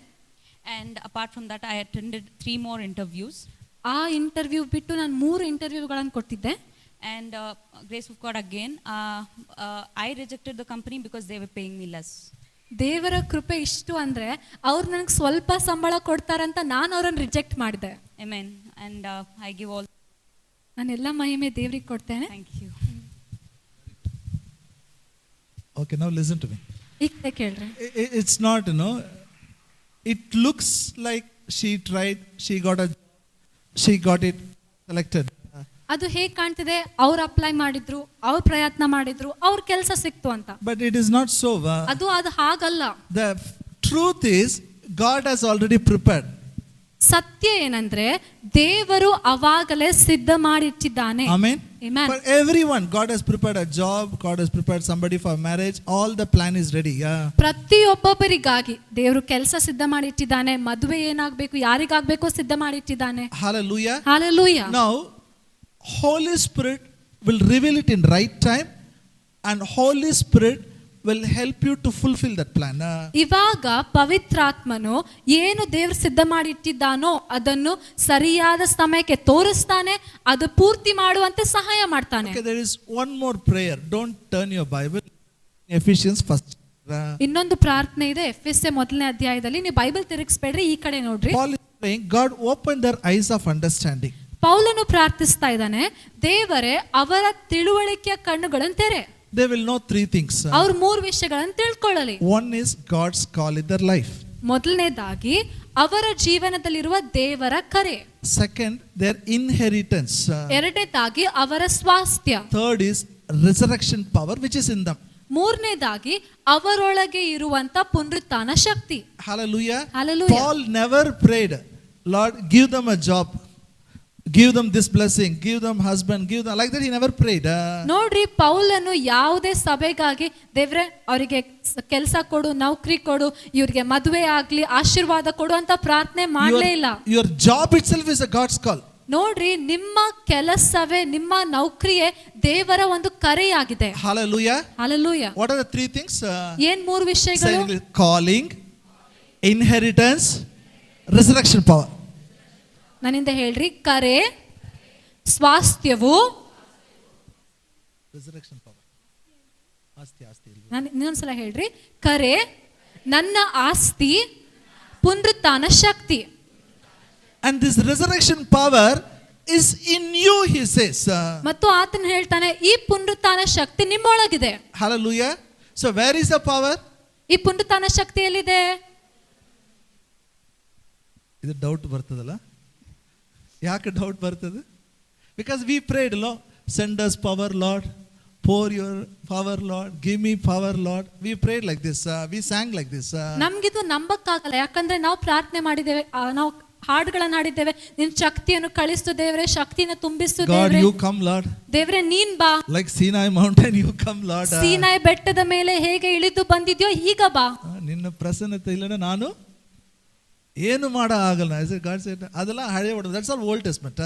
And apart from that I attended 3 more interviews. ಆ ಇಂಟರ್ವ್ಯೂ ಬಿಟ್ಟು ನಾನು 3 ಇಂಟರ್ವ್ಯೂಗಳನ್ನು ಕೊಟ್ಟಿದ್ದೆ. And grace of God again, I rejected the company because they were paying me less. ದೇವರ ಕೃಪೆ ಇಷ್ಟು ಅಂದ್ರೆ ಅವ್ರು ನನಗೆ ಸ್ವಲ್ಪ ಸಂಬಳ ಕೊಡ್ತಾರಂತ ನಾನು ಅವ್ರನ್ನ ರಿಜೆಕ್ಟ್ ಮಾಡಿದೆ. Amen. And I give all. ನಾನೆಲ್ಲ ಮಹಿಮೆ ದೇವರಿಗೆ ಕೊಡ್ತೇನೆ. Thank you. Okay, now listen to me. ಈಗ ಕೇಳ್ರಿ. It's not, it looks like she tried, she got it selected. ಅದು ಹೇಗೆ ಕಾಣ್ತಿದೆ, ಅವ್ರು ಅಪ್ಲೈ ಮಾಡಿದ್ರು, ಅವ್ರು ಪ್ರಯತ್ನ ಮಾಡಿದ್ರು, ಅವ್ರ ಕೆಲಸ ಸಿಕ್ತು ಅಂತ. But it is not so. ಅದು ಹಾಗಲ್ಲ. The truth is God has already prepared. ಸತ್ಯ ಏನಂದ್ರೆ ದೇವರು ಅವಾಗಲೇ ಸಿದ್ಧ ಮಾಡಿಟ್ಟಿದ್ದಾನೆ. Amen. Amen. For everyone, God has prepared a job, God has prepared somebody for marriage, all the plan is ready. ಪ್ರತಿಯೊಬ್ಬೊಬ್ಬರಿಗಾಗಿ ದೇವರು ಕೆಲಸ ಸಿದ್ಧ ಮಾಡಿಟ್ಟಿದ್ದಾನೆ. ಮದುವೆ ಏನಾಗಬೇಕು, ಯಾರಿಗಾಗಬೇಕು ಸಿದ್ಧ ಮಾಡಿಟ್ಟಿದ್ದಾನೆ. Hallelujah. Hallelujah. Now Holy Spirit will reveal it in right time, and Holy Spirit will help you to fulfill that plan. ಇವಾಗ ಪವಿತ್ರಾತ್ಮನು ಏನು ದೇವರು ಸಿದ್ಧ ಮಾಡಿಟ್ಟಿದ್ದಾನೋ ಅದನ್ನು ಸರಿಯಾದ ಸಮಯಕ್ಕೆ ತೋರಿಸ್ತಾನೆ, ಅದು ಪೂರ್ತಿ ಮಾಡುವಂತೆ ಸಹಾಯ ಮಾಡ್ತಾನೆ. Okay, there is one more prayer. Don't turn your Bible. Ephesians 1st. ಇನ್ನೊಂದು ಪ್ರಾರ್ಥನೆ ಇದೆ, ಎಫೆಸ 1ನೇ ಅಧ್ಯಾಯದಲ್ಲಿ. ನೀವು ಬೈಬಲ್ ತಿರುಗಿಸ್ಬೇಡ್ರಿ, ಈ ಕಡೆ ನೋಡ್ರಿ. Paul is saying, God open their eyes of understanding. ಪೌಲನು ಪ್ರಾರ್ಥಿಸ್ತಾ ಇದ್ದಾನೆ, ದೇವರೇ ಅವರ ತಿಳುವಳಿಕೆಯ ಕಣ್ಣುಗಳನ್ನು ತೆರೆ. They will know 3 things. ಅವ್ರು 3 ವಿಷಯಗಳನ್ನು ತಿಳ್ಕೊಳ್ಳಲಿ. One is God's call in their life. ಮೊದಲನೇದಾಗಿ ಅವರ ಜೀವನದಲ್ಲಿರುವ ದೇವರ ಕರೆ. Second, their inheritance. ಎರಡನೇದಾಗಿ ಅವರ ಸ್ವಾಸ್ಥ್ಯ. Third is resurrection power which is in them. ಮೂರನೇದಾಗಿ ಅವರೊಳಗೆ ಇರುವಂತ ಪುನರುತ್ಥಾನ ಶಕ್ತಿ. Hallelujah. Hallelujah. Paul never prayed, Lord, give them a job. give them this blessing, give them husband, give them, like that he never prayed. ನೋಡ್ರಿ, ಪೌಲನು ಯಾವುದೇ ಸಭೆಗಾಗಿ ದೇವ್ರೆ ಅವರಿಗೆ ಕೆಲಸ ಕೊಡು, ನೌಕರಿ ಕೊಡು, ಇವ್ರಿಗೆ ಮದುವೆ ಆಗ್ಲಿ, ಆಶೀರ್ವಾದ ಕೊಡು ಅಂತ ಪ್ರಾರ್ಥನೆ ಮಾಡ್ಲೇ ಇಲ್ಲ. Your job itself is a God's call. ನೋಡ್ರಿ, ನಿಮ್ಮ ಕೆಲಸವೇ, ನಿಮ್ಮ ನೌಕರಿಯೇ ದೇವರ ಒಂದು ಕರೆಯಾಗಿದೆ. Hallelujah. Hallelujah. What are the three things? ಏನ್ ಮೂರು ವಿಷಯಗಳು? Calling, inheritance, resurrection power. ನನ್ನಿಂದ ಹೇಳ್ರಿ, ಕರೆ, ಸ್ವಾಸ್ಥ್ಯವು, Resurrection power. ಆಸ್ತಿ. ನಾನು ಇನ್ನೊಂದ್ಸಲ ಹೇಳ್ರಿ, ಕರೆ, ನನ್ನ ಆಸ್ತಿ, ಪುನರುತ್ಥಾನ ಶಕ್ತಿ. And this resurrection power is in you, he says. ಮತ್ತು ಆತನು ಹೇಳ್ತಾನೆ, ಈ ಪುನರುತ್ಥಾನ ಶಕ್ತಿ ನಿಮ್ಮೊಳಗಿದೆ. Hallelujah. So where is the power? ಈ ಪುನರುತ್ಥಾನ ಶಕ್ತಿ ಎಲ್ಲಿದೆ? ಇದು ಡೌಟ್ ಬರ್ತದಲ್ಲ? ಯಾಕೆ ಡೌಟ್ ಬರ್ತದೆ? Because we prayed, Lord, send us power, Lord. Pour your power, Lord. Give me power, Lord. We prayed like this. We sang like this. ನಮ್ಗಿದು ನಂಬಕ್ಕಾಗಲ್ಲ, ಯಾಕಂದ್ರೆ ನಾವು ಪ್ರಾರ್ಥನೆ ಮಾಡಿದ್ದೇವೆ, ನಾವು ಹಾಡುಗಳನ್ನ ಹಾಡಿದ್ದೇವೆ. ನಿನ್ ಶಕ್ತಿಯನ್ನು ಕಳಿಸು ದೇವ್ರೆ, ಶಕ್ತಿನ ತುಂಬಿಸು God, ದೇವ್ರೆ. you come, Lord. ದೇವ್ರೆ ನೀನ್ ಬಾ. Like Sinai mountain, you come, Lord. ಸೀನಾಯಿ ಬೆಟ್ಟದ ಮೇಲೆ ಹೇಗೆ ಇಳಿದು ಬಂದಿದ್ಯೋ ಈಗ ಬಾ. ನಿನ್ನ ಪ್ರಸನ್ನತೆ ಇಲ್ಲನ ನಾನು ಏನು ಮಾಡ ಆಗಲ್ಲ. ಗಾಡ್ ಸೆಡ್ ಅದೆಲ್ಲ ಹಳೆ ಒಡಂಬಡಿಕೆ. That's all old testament.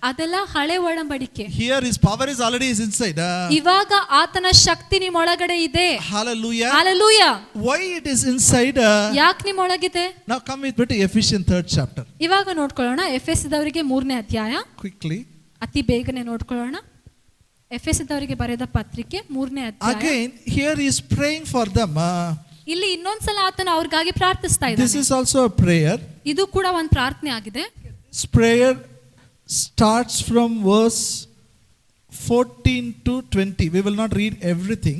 ಅದೆಲ್ಲ ಹಳೆ ಒಡಂಬಡಿಕೆ. Here his power is already is inside. ಇವಾಗ ಆತನ ಶಕ್ತಿ ನಿಮ್ಮೊಳಗಡೆ ಇದೆ. Hallelujah. Hallelujah. Why it is inside? ಯಾಕೆ ನಿಮ್ಮೊಳಗಿದೆ? Now come with me to Ephesians 3rd chapter. ಇವಾಗ ನೋಡ್ಕೊಳ್ಳೋಣ ಎಫೆಸದವರಿಗೆ 3ನೇ ಅಧ್ಯಾಯ. Quickly. ಅತಿ ಬೇಗನೆ ನೋಡ್ಕೊಳ್ಳೋಣ. ಎಫೆಸದವರಿಗೆ ಬರೆದ ಪತ್ರಿಕೆ 3ನೇ ಅಧ್ಯಾಯ. Again here he is praying for them. ಇಲ್ಲಿ ಇನ್ನೊಂದ್ಸಲ ಆತನು ಅವ್ರಿಗಾಗಿ ಪ್ರಾರ್ಥಿಸ್ತಾ This ಇದ್ದಾನೆ. is also a prayer. ಇದು ಕೂಡ ಒಂದು ಪ್ರಾರ್ಥನೆ ಆಗಿದೆ. This prayer starts from verse 14 to 20. We will not read everything.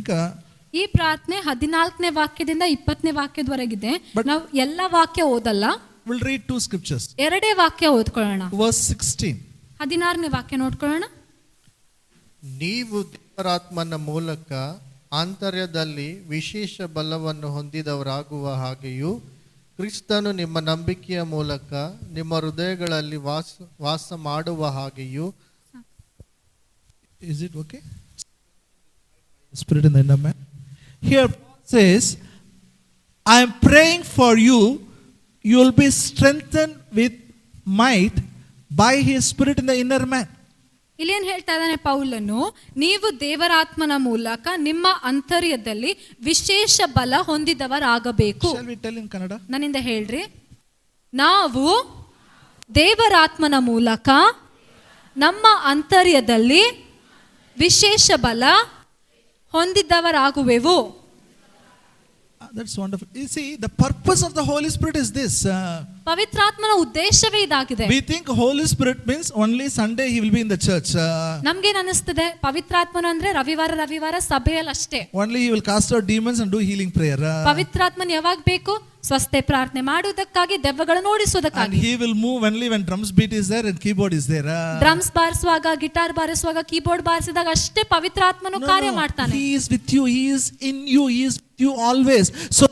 ಈ ಪ್ರಾರ್ಥನೆ 14ನೇ ವಾಕ್ಯದಿಂದ 20ನೇ ವಾಕ್ಯದವರೆಗಿದೆ. ನಾವು ಎಲ್ಲ ವಾಕ್ಯ ಓದಲ್ಲ, We'll read two scriptures. ಎರಡೇ ವಾಕ್ಯ ಓದ್ಕೊಳ್ಳೋಣ. Verse 16. 16ನೇ ವಾಕ್ಯ ನೋಡ್ಕೊಳ್ಳೋಣ. ನೀವು ದೇವರಾತ್ಮನ ಮೂಲಕ ಆಂತರ್ಯದಲ್ಲಿ ವಿಶೇಷ ಬಲವನ್ನು ಹೊಂದಿದವರಾಗುವ ಹಾಗೆಯೂ ಕ್ರಿಸ್ತನು ನಿಮ್ಮ ನಂಬಿಕೆಯ ಮೂಲಕ ನಿಮ್ಮ ಹೃದಯಗಳಲ್ಲಿ ವಾಸ ಮಾಡುವ ಹಾಗೆಯೂ. Is it okay? Spirit in the inner man. Here Paul says, I am praying for you. You will be strengthened with might by his spirit in the inner man. ಇಲ್ಲೇನ್ ಹೇಳ್ತಾ ಇದ್ದಾನೆ ಪೌಲನು, ನೀವು ದೇವರಾತ್ಮನ ಮೂಲಕ ನಿಮ್ಮ ಅಂತರ್ಯದಲ್ಲಿ ವಿಶೇಷ ಬಲ ಹೊಂದಿದವರಾಗಬೇಕು. Shall we tell in Kannada? ನನ್ನಿಂದ ಹೇಳ್ರಿ, ನಾವು ದೇವರಾತ್ಮನ ಮೂಲಕ ನಮ್ಮ ಅಂತರ್ಯದಲ್ಲಿ ವಿಶೇಷ ಬಲ ಹೊಂದಿದವರಾಗುವೆವು. That's wonderful. You see, the purpose of the Holy Spirit is this. ಪವಿತ್ರಾತ್ಮನ ಉದ್ದೇಶವೇ ಇದಾಗಿದೆ. We think Holy Spirit means only Sunday he will be in the church. ನಮ್ಗೇನ್ ಅನಿಸ್ತದೆ, ಪವಿತ್ರಾತ್ಮನು ಅಂದ್ರೆ ರವಿವಾರ ಸಭೆಯಲ್ಲಿ ಅಷ್ಟೇ. Only he will cast out demons and do healing prayer. ಪವಿತ್ರಾತ್ಮನ ಯಾವಾಗ ಬೇಕು? ಸ್ವಸ್ಥೆ ಪ್ರಾರ್ಥನೆ ಮಾಡುವುದಕ್ಕಾಗಿ, ದೆವ್ವಗಳನ್ನು And ಓಡಿಸುವುದಕ್ಕಾಗಿ. he will move only when drums beat is there and keyboard is there. Drums ಬಾರಿಸುವಾಗ, ಗಿಟಾರ್ ಬಾರಿಸುವಾಗ, ಕೀಬೋರ್ಡ್ ಬಾರಿಸಿದಾಗ ಅಷ್ಟೇ ಪವಿತ್ರಾತ್ಮನು ಕಾರ್ಯ ಮಾಡ್ತಾನೆ. He is with you. He is in you. He is with you always. So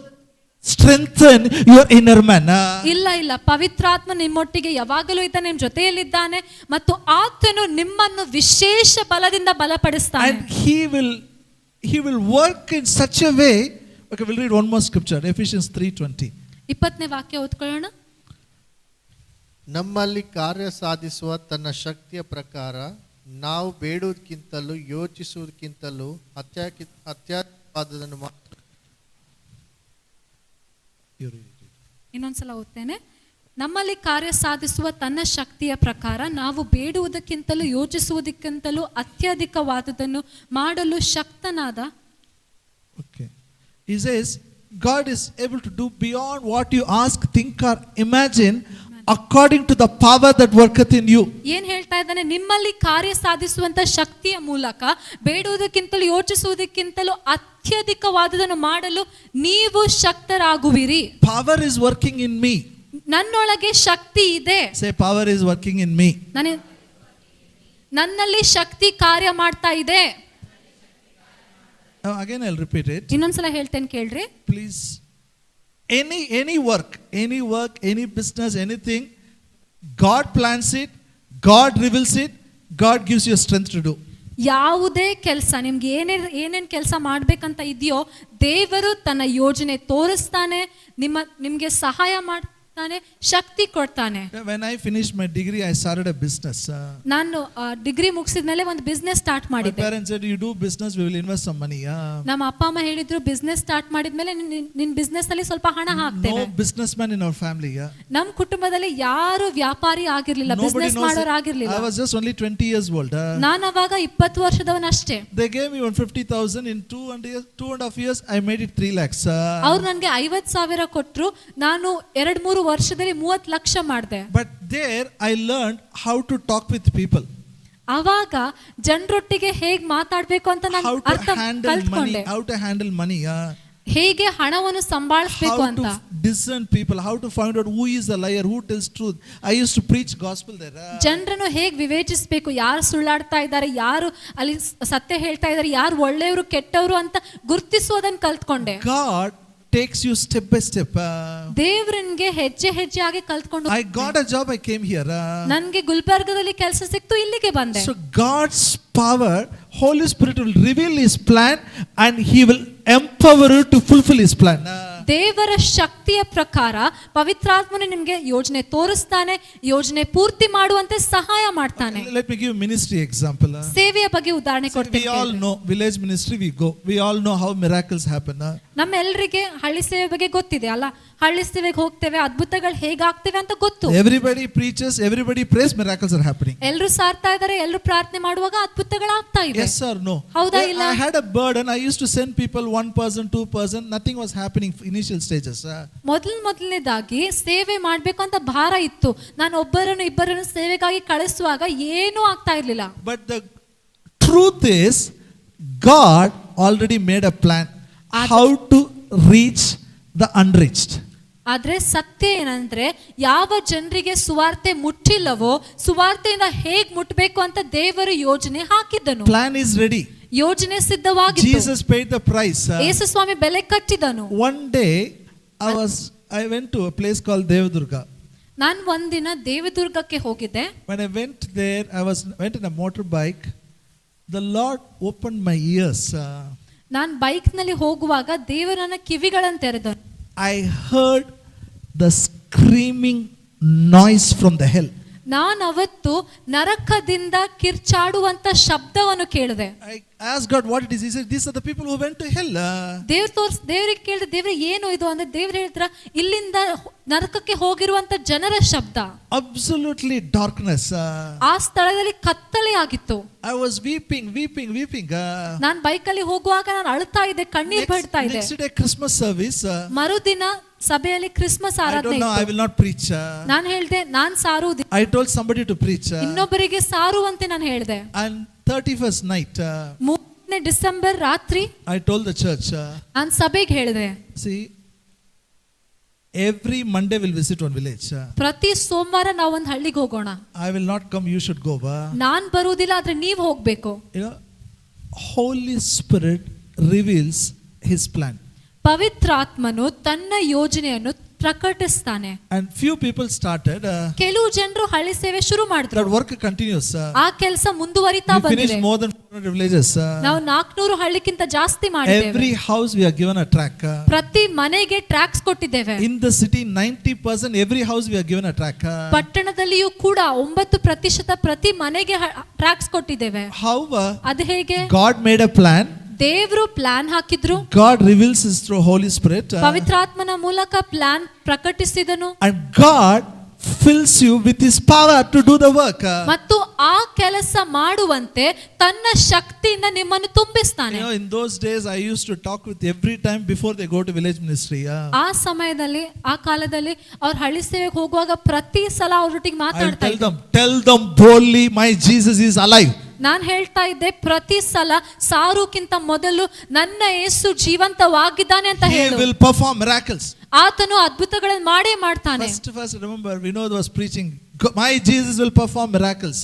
strengthen your inner man. ಇಲ್ಲ, ಪವಿತ್ರಾತ್ಮ ನಿಮ್ಮೊಟ್ಟಿಗೆ ಯಾವಾಗಲೂ ಇದ್ದಾನೆ, ನಿಮ್ಮ ಜೊತೆಯಲ್ಲಿದ್ದಾನೆ ಮತ್ತು ಆತನು ನಿಮ್ಮನ್ನು ವಿಶೇಷ ಬಲದಿಂದ ಬಲಪಡಿಸ್ತಾನೆ. And he will work in such a way. Okay, we'll read one more scripture. Ephesians 3:20. 20ನೇ ವಾಕ್ಯ ಓದ್ಕೊಳ್ಳೋಣ. ನಮ್ಮಲ್ಲಿ ಕಾರ್ಯ ಸಾಧಿಸುವ ತನ್ನ ಶಕ್ತಿಯ ಪ್ರಕಾರ ನಾವು ಬೇಡುವುದಕ್ಕಿಂತಲೂ ಯೋಚಿಸುವುದಕ್ಕಿಂತಲೂ ಅತ್ಯಾಧಿಕವಾದದನ್ನು ಇನ್ನೊಂದ್ಸಲ ಓದ್ತೇನೆ. ನಮ್ಮಲ್ಲಿ ಕಾರ್ಯ ಸಾಧಿಸುವ ತನ್ನ ಶಕ್ತಿಯ ಪ್ರಕಾರ ನಾವು ಬೇಡುವುದಕ್ಕಿಂತಲೂ ಯೋಚಿಸುವುದಕ್ಕಿಂತಲೂ ಅತ್ಯಧಿಕವಾದದನ್ನು ಮಾಡಲು ಶಕ್ತನಾದ. Okay. He says, God is able to do beyond what you ask, think or imagine according to the power that worketh in you. ಏನ್ ಹೇಳ್ತಾ ಇದ್ದಾನೆ? ನಿಮ್ಮಲ್ಲಿ ಕಾರ್ಯ ಸಾಧಿಸುವಂತ ಶಕ್ತಿಯ ಮೂಲಕ ಬೇಡುವುದಕ್ಕಿಂತಲೂ ಯೋಚಿಸುವುದಕ್ಕಿಂತಲೂ ಅತ್ಯಧಿಕವಾದದನ್ನು ಮಾಡಲು ನೀವು ಶಕ್ತರಾಗುವಿರಿ. Power is working in me. ನನ್ನೊಳಗೆ ಶಕ್ತಿ ಇದೆ. Say, power is working in me. ನನ್ನಲ್ಲಿ ಶಕ್ತಿ ಕಾರ್ಯ ಮಾಡ್ತಾ ಇದೆ. Again I'll repeat it. ಇನ್ನೊಂದ್ಸಲ ಹೇಳ್ತೇನೆ ಕೇಳ್ರಿ. Please. Any work, any business, anything, God plans it, God reveals it, God gives you strength to do. ಯಾವುದೇ ಕೆಲಸ ನಿಮ್ಗೆ ಏನೇನ್ ಕೆಲಸ ಮಾಡ್ಬೇಕಂತ ಇದೆಯೋ ದೇವರು ತನ್ನ ಯೋಜನೆ ತೋರಿಸ್ತಾನೆ, ನಿಮ್ಗೆ ಸಹಾಯ ಮಾಡ್ತಾನೆ, ಶಕ್ತಿ ಕೊಡ್ತಾನೆ. When I finished my degree, I started a business. ನಾನು ಡಿಗ್ರಿ ಮುಗಿಸಿದ್ಮೇಲೆ ಒಂದು ಬಿಸ್ನೆಸ್ ಸ್ಟಾರ್ಟ್ My ಮಾಡಿದ್ದೆ. parents said, you do business, we will invest some money. ನಮ್ಮ ಅಪ್ಪ ಅಮ್ಮ ಹೇಳಿದ್ರು ಬಿಸ್ನೆಸ್ ಸ್ಟಾರ್ಟ್ ಮಾಡಿದ್ಮೇಲೆ ನಿನ್ ಬಿಸ್ನೆಸ್ ಅಲ್ಲಿ ಸ್ವಲ್ಪ ಹಣ ಹಾಕ್ತೇವೆ. No businessman in our family. ನಮ್ ಕುಟುಂಬದಲ್ಲಿ ಯಾರು ವ್ಯಾಪಾರಿ ಆಗಿರ್ಲಿಲ್ಲ, Nobody ಬಿಸ್ನೆಸ್ knows ಮಾಡೋರು it. ಆಗಿರ್ಲಿಲ್ಲ. I was just only 20 years old. ನಾನು ಅವಾಗ 20 ವರ್ಷದವನಷ್ಟೇ. They gave me 150,000 in 2.5 years. I made it 3 lakhs. ಅವ್ರು ನನ್ಗೆ 50,000 ಕೊಟ್ರು, ನಾನು 2-3 ವರ್ಷದಲ್ಲಿ 30 ಲಕ್ಷ ಮಾಡಿದೆ. But there I learned how to talk with people. ಅವಾಗ ಜನರೊಟ್ಟಿಗೆ ಹೇಗ್ ಮಾತಾಡ್ಬೇಕು ಅಂತ ನಾನು How to handle money. ಕಲ್ತ್ಕೊಂಡೆ. How to handle money. ಹೇಗೆ ಹಣವನ್ನು ಸಂಭಾಳಿಸಬೇಕು How ಅಂತ. to discern people. How to find out who is a liar, who tells truth. I used to preach gospel there. ಜನರನ್ನು ಹೇಗೆ ವಿವೇಚಿಸಬೇಕು, ಯಾರು ಸುಳ್ಳಾಡ್ತಾ ಇದ್ದಾರೆ, ಯಾರು ಅಲ್ಲಿ ಸತ್ಯ ಹೇಳ್ತಾ ಇದ್ದಾರೆ, ಯಾರು ಒಳ್ಳೆಯವರು ಕೆಟ್ಟವರು ಅಂತ ಗುರ್ತಿಸೋದನ್ನ ಕಲ್ತ್ಕೊಂಡೆ. God takes you step by step. ದೇವ್ರನ್ಗೆ ಹೆಜ್ಜೆ ಹೆಜ್ಜೆಯಾಗಿ ಕಲ್ತ್ಕೊಂಡು I got a job, I came here. ನನ್ಗೆ ಗುಲ್ಬರ್ಗದಲ್ಲಿ ಕೆಲಸ ಸಿಕ್ತು, ಇಲ್ಲಿಗೆ ಬಂದೆ. So God's power, Holy Spirit will reveal His plan and He will empower you to fulfill His plan. ದೇವರ ಶಕ್ತಿಯ ಪ್ರಕಾರ ಪವಿತ್ರಾತ್ಮನು ನಿಮ್ಗೆ ಯೋಜನೆ ತೋರಿಸ್ತಾನೆ, ಯೋಜನೆ ಪೂರ್ತಿ ಮಾಡುವಂತೆ ಸಹಾಯ ಮಾಡ್ತಾನೆ. Let me give ministry example. ಸೇವೆಯ ಬಗ್ಗೆ ಉದಾಹರಣೆ We all ಕೊಡ್ತೀನಿ. know village ministry, we go. We all know how miracles happen. ನಮ್ಮೆಲ್ಲರಿಗೆ ಹಳ್ಳಿ ಸೇವೆ ಬಗ್ಗೆ ಗೊತ್ತಿದೆ ಅಲ್ಲ, ಹಳ್ಳಿ ಸೇವೆಗೆ ಹೋಗ್ತೇವೆ, ಅದ್ಭುತಗಳು ಹೇಗಾಗ್ತೇವೆ ಅಂತ ಗೊತ್ತು. Everybody preaches, everybody prays, miracles are happening. ಎಲ್ಲರೂ ಸಾರ್ತಾ ಇದ್ದಾರೆ, ಎಲ್ಲರೂ ಪ್ರಾರ್ಥನೆ ಮಾಡುವಾಗ ಅದ್ಭುತಗಳಾಗ್ತಾ ಇವೆ. Yes or no? ಹೌದಾ ಇಲ್ಲ? I had a burden. I used to send people, 1 person, 2 person. Nothing was happening initial stages. ಮೊದಲನೇದಾಗಿ ಸೇವೆ ಮಾಡ್ಬೇಕು ಅಂತ ಭಾರ ಇತ್ತು. ನಾನು ಇಬ್ಬರನ್ನು ಸೇವೆಗಾಗಿ ಕಳಿಸುವಾಗ ಏನೂ ಆಗ್ತಾ ಇರ್ಲಿಲ್ಲ. But the truth is, God already made a plan how to reach the unreached. ಆದ್ರೆ ಸತ್ಯ ಏನಂದ್ರೆ, ಯಾವ ಜನರಿಗೆ ಸುವಾರ್ತೆ ಮುಟ್ಟಿಲ್ಲವೋ ಸುವಾರ್ತೆಯಿಂದ ಹೇಗ್ ಮುಟ್ಟಬೇಕು ಅಂತ ದೇವರು ಯೋಜನೆ ಹಾಕಿದ್ದನು. Plan is ready. ಯೋಜನೆ ಸಿದ್ಧವಾಗಿತ್ತು. Jesus paid the price. ಯೇಸು ಸ್ವಾಮಿ ಬೆಲೆ ಕಟ್ಟಿದನು. One day I went to a place called Devadurga. ನಾನು ಒಂದಿನ ದೇವದುರ್ಗಕ್ಕೆ ಹೋಗಿದ್ದೆ. When I went there, went in a motorbike. The Lord opened my ears. ನಾನು ಬೈಕ್ ನಲ್ಲಿ ಹೋಗುವಾಗ ದೇವರು ನನ್ನ ಕಿವಿಗಳನ್ನು ತೆರೆದನು. I heard the screaming noise from the hell. ನಾನು ಅವತ್ತು ನರಕದಿಂದ ಕಿರ್ಚಾಡುವಂತ ಶಬ್ದವನ್ನು ಕೇಳಿದೆ. I asked God what it is. He said, these are the people who went to hell. ದೇವ್ರಿಗೆ ಕೇಳಿದೆ, ದೇವ್ರೆ ಏನು ಇದು ಅಂದ್ರೆ ದೇವ್ರು ಹೇಳಿದ್ರ, ಇಲ್ಲಿಂದ ನರಕಕ್ಕೆ ಹೋಗಿರುವಂತ ಜನರ ಶಬ್ದ. Absolutely darkness. ಆ ಸ್ಥಳದಲ್ಲಿ ಕತ್ತಲೆ ಆಗಿತ್ತು. I was weeping. ನಾನು ಬೈಕಲ್ಲಿ ಹೋಗುವಾಗ ನಾನು ಅಳ್ತಾ ಇದ್ದೆ, ಕಣ್ಣೀರ್ ಬಿಡ್ತಾ ಇದ್ದೆ. Next day Christmas service. ಮರುದಿನ ಸಭೆಯಲ್ಲಿ ಕ್ರಿಸ್ಮಸ್ I don't ಆರಾಧನೆ know, I ಇತ್ತು. will not preach. ನಾನು ಹೇಳ್ದೆ, ನಾನ್ ಸಾರುವುದಿಲ್ಲ. I told somebody to preach. ಇನ್ನೊಬ್ಬರಿಗೆ ಸಾರುವಂತೆ ನಾನು ಹೇಳ್ದೆ. And 31st night, 3ನೇ ಡಿಸೆಂಬರ್ ರಾತ್ರಿ I told the church, ನಾನು ಸಭೆಗೆ ಹೇಳಿದೆ, see, every Monday we'll visit one village. ಪ್ರತಿ ಸೋಮವಾರ ನಾವು ಒಂದು ಹಳ್ಳಿಗೆ ಹೋಗೋಣ. I will not come, you should go. ನಾನ್ ಬರುವುದಿಲ್ಲ, ಆದ್ರೆ ನೀವ್ ಹೋಗ್ಬೇಕು. You know, Holy Spirit reveals His plan. ಪವಿತ್ರಾತ್ಮನು ತನ್ನ ಯೋಜನೆಯನ್ನು ಪ್ರಕಟಿಸ್ತಾನೆ. And few people started. ಕೆಲವು ಜನರು ಹಳ್ಳಿ ಸೇವೆ ಶುರು ಮಾಡಿದ್ರು. That work continues. ಆ ಕೆಲಸ ಮುಂದುವರಿತಾ We finished ಬಂದಿದೆ. more than 400 villages. ನಾವು 400 ಹಳ್ಳಿಕ್ಕಿಂತ ಜಾಸ್ತಿ ಮಾಡಿದ್ದೇವೆ. Every house we are given a track. ಪ್ರತಿ ಮನೆಗೆ ಟ್ರ್ಯಾಕ್ಸ್ ಕೊಟ್ಟಿದ್ದೇವೆ. In the city, 90% every house we are given a track. ಪಟ್ಟಣದಲ್ಲಿಯೂ ಕೂಡ 9% ಪ್ರತಿ ಮನೆಗೆ ಟ್ರ್ಯಾಕ್ಸ್ ಕೊಟ್ಟಿದ್ದೇವೆ. How? ಅದು ಹೇಗೆ? God made a plan. ದೇವರು ಪ್ಲಾನ್ ಹಾಕಿದ್ರು. God reveals His through Holy Spirit. ಪವಿತ್ರಾತ್ಮನ ಮೂಲಕ plan ಪ್ರಕಟಿಸಿದನು. And God fills you with His power to do the work. ಮತ್ತು ಆ ಕೆಲಸ ಮಾಡುವಂತೆ ತನ್ನ ಶಕ್ತಿಯಿಂದ ನಿಮ್ಮನ್ನು ತುಂಬಿಸ್ತಾನೆ. You know, in those days I used to talk with every time before they go to village ministry. ಆ ಸಮಯದಲ್ಲಿ, ಆ ಕಾಲದಲ್ಲಿ ಅವ್ರ ಹಳ್ಳಿ ಸೇವೆಗೆ ಹೋಗುವಾಗ ಪ್ರತಿ ಸಲ ಅವ್ರೊಟ್ಟಿಗೆ I ಮಾತಾಡ್ತಾ ಇದ್ದೆ. tell them boldly, my Jesus is alive. ನಾನು ಹೇಳ್ತಾ ಇದ್ದೆ, ಪ್ರತಿ ಸಲ ಸಾರುಕ್ಕಿಂತ ಮೊದಲು ನನ್ನ ಯೇಸು ಜೀವಂತವಾಗಿದ್ದಾನೆ ಅಂತ He ಹೇಳು. will perform miracles. ಆತನು ಅದ್ಭುತಗಳನ್ನು ಮಾಡೇ ಮಾಡ್ತಾನೆ. First remember, Vinod was preaching, my Jesus will perform miracles.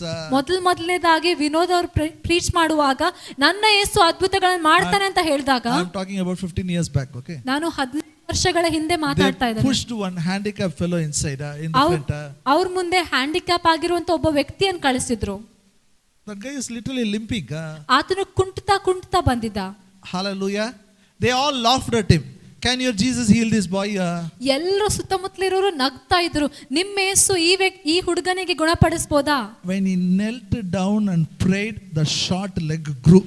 ಮೊದಲನೇದಾಗಿ ವಿನೋದ್ ಅವರು ಪ್ರೀಚ್ ಮಾಡುವಾಗ ನನ್ನ ಯೇಸು ಅದ್ಭುತಗಳನ್ನು ಮಾಡ್ತಾನೆ ಅಂತ ಹೇಳಿದಾಗ, I'm talking about 15 years back, okay? ನಾನು 15 ವರ್ಷಗಳ ಹಿಂದೆ They ಮಾತಾಡ್ತಾ ಇದ್ದಾರೆ. pushed one handicapped fellow inside in the front. ಅವ್ರ ಮುಂದೆ ಹ್ಯಾಂಡಿಕ್ಯಾಪ್ ಆಗಿರುವಂತ ಒಬ್ಬ ವ್ಯಕ್ತಿಯನ್ನು ಕಳಿಸಿದ್ರು. That guy is literally limping. ಆತನು ಕುಂಟುತ್ತಾ ಬಂದಿದ್ದ. Hallelujah. They all laughed at him. Can your Jesus heal this boy? ಎಲ್ಲರೂ ಸುತ್ತಮುತ್ತಲಿರೋರು ನಗ್ತಾ ಇದ್ರು. ನಿಮ್ಮ ಯೇಸು ಈ ಹುಡುಗನಿಗೆ ಗುಣಪಡಿಸಬಹುದಾ? When he knelt down and prayed, the short leg grew.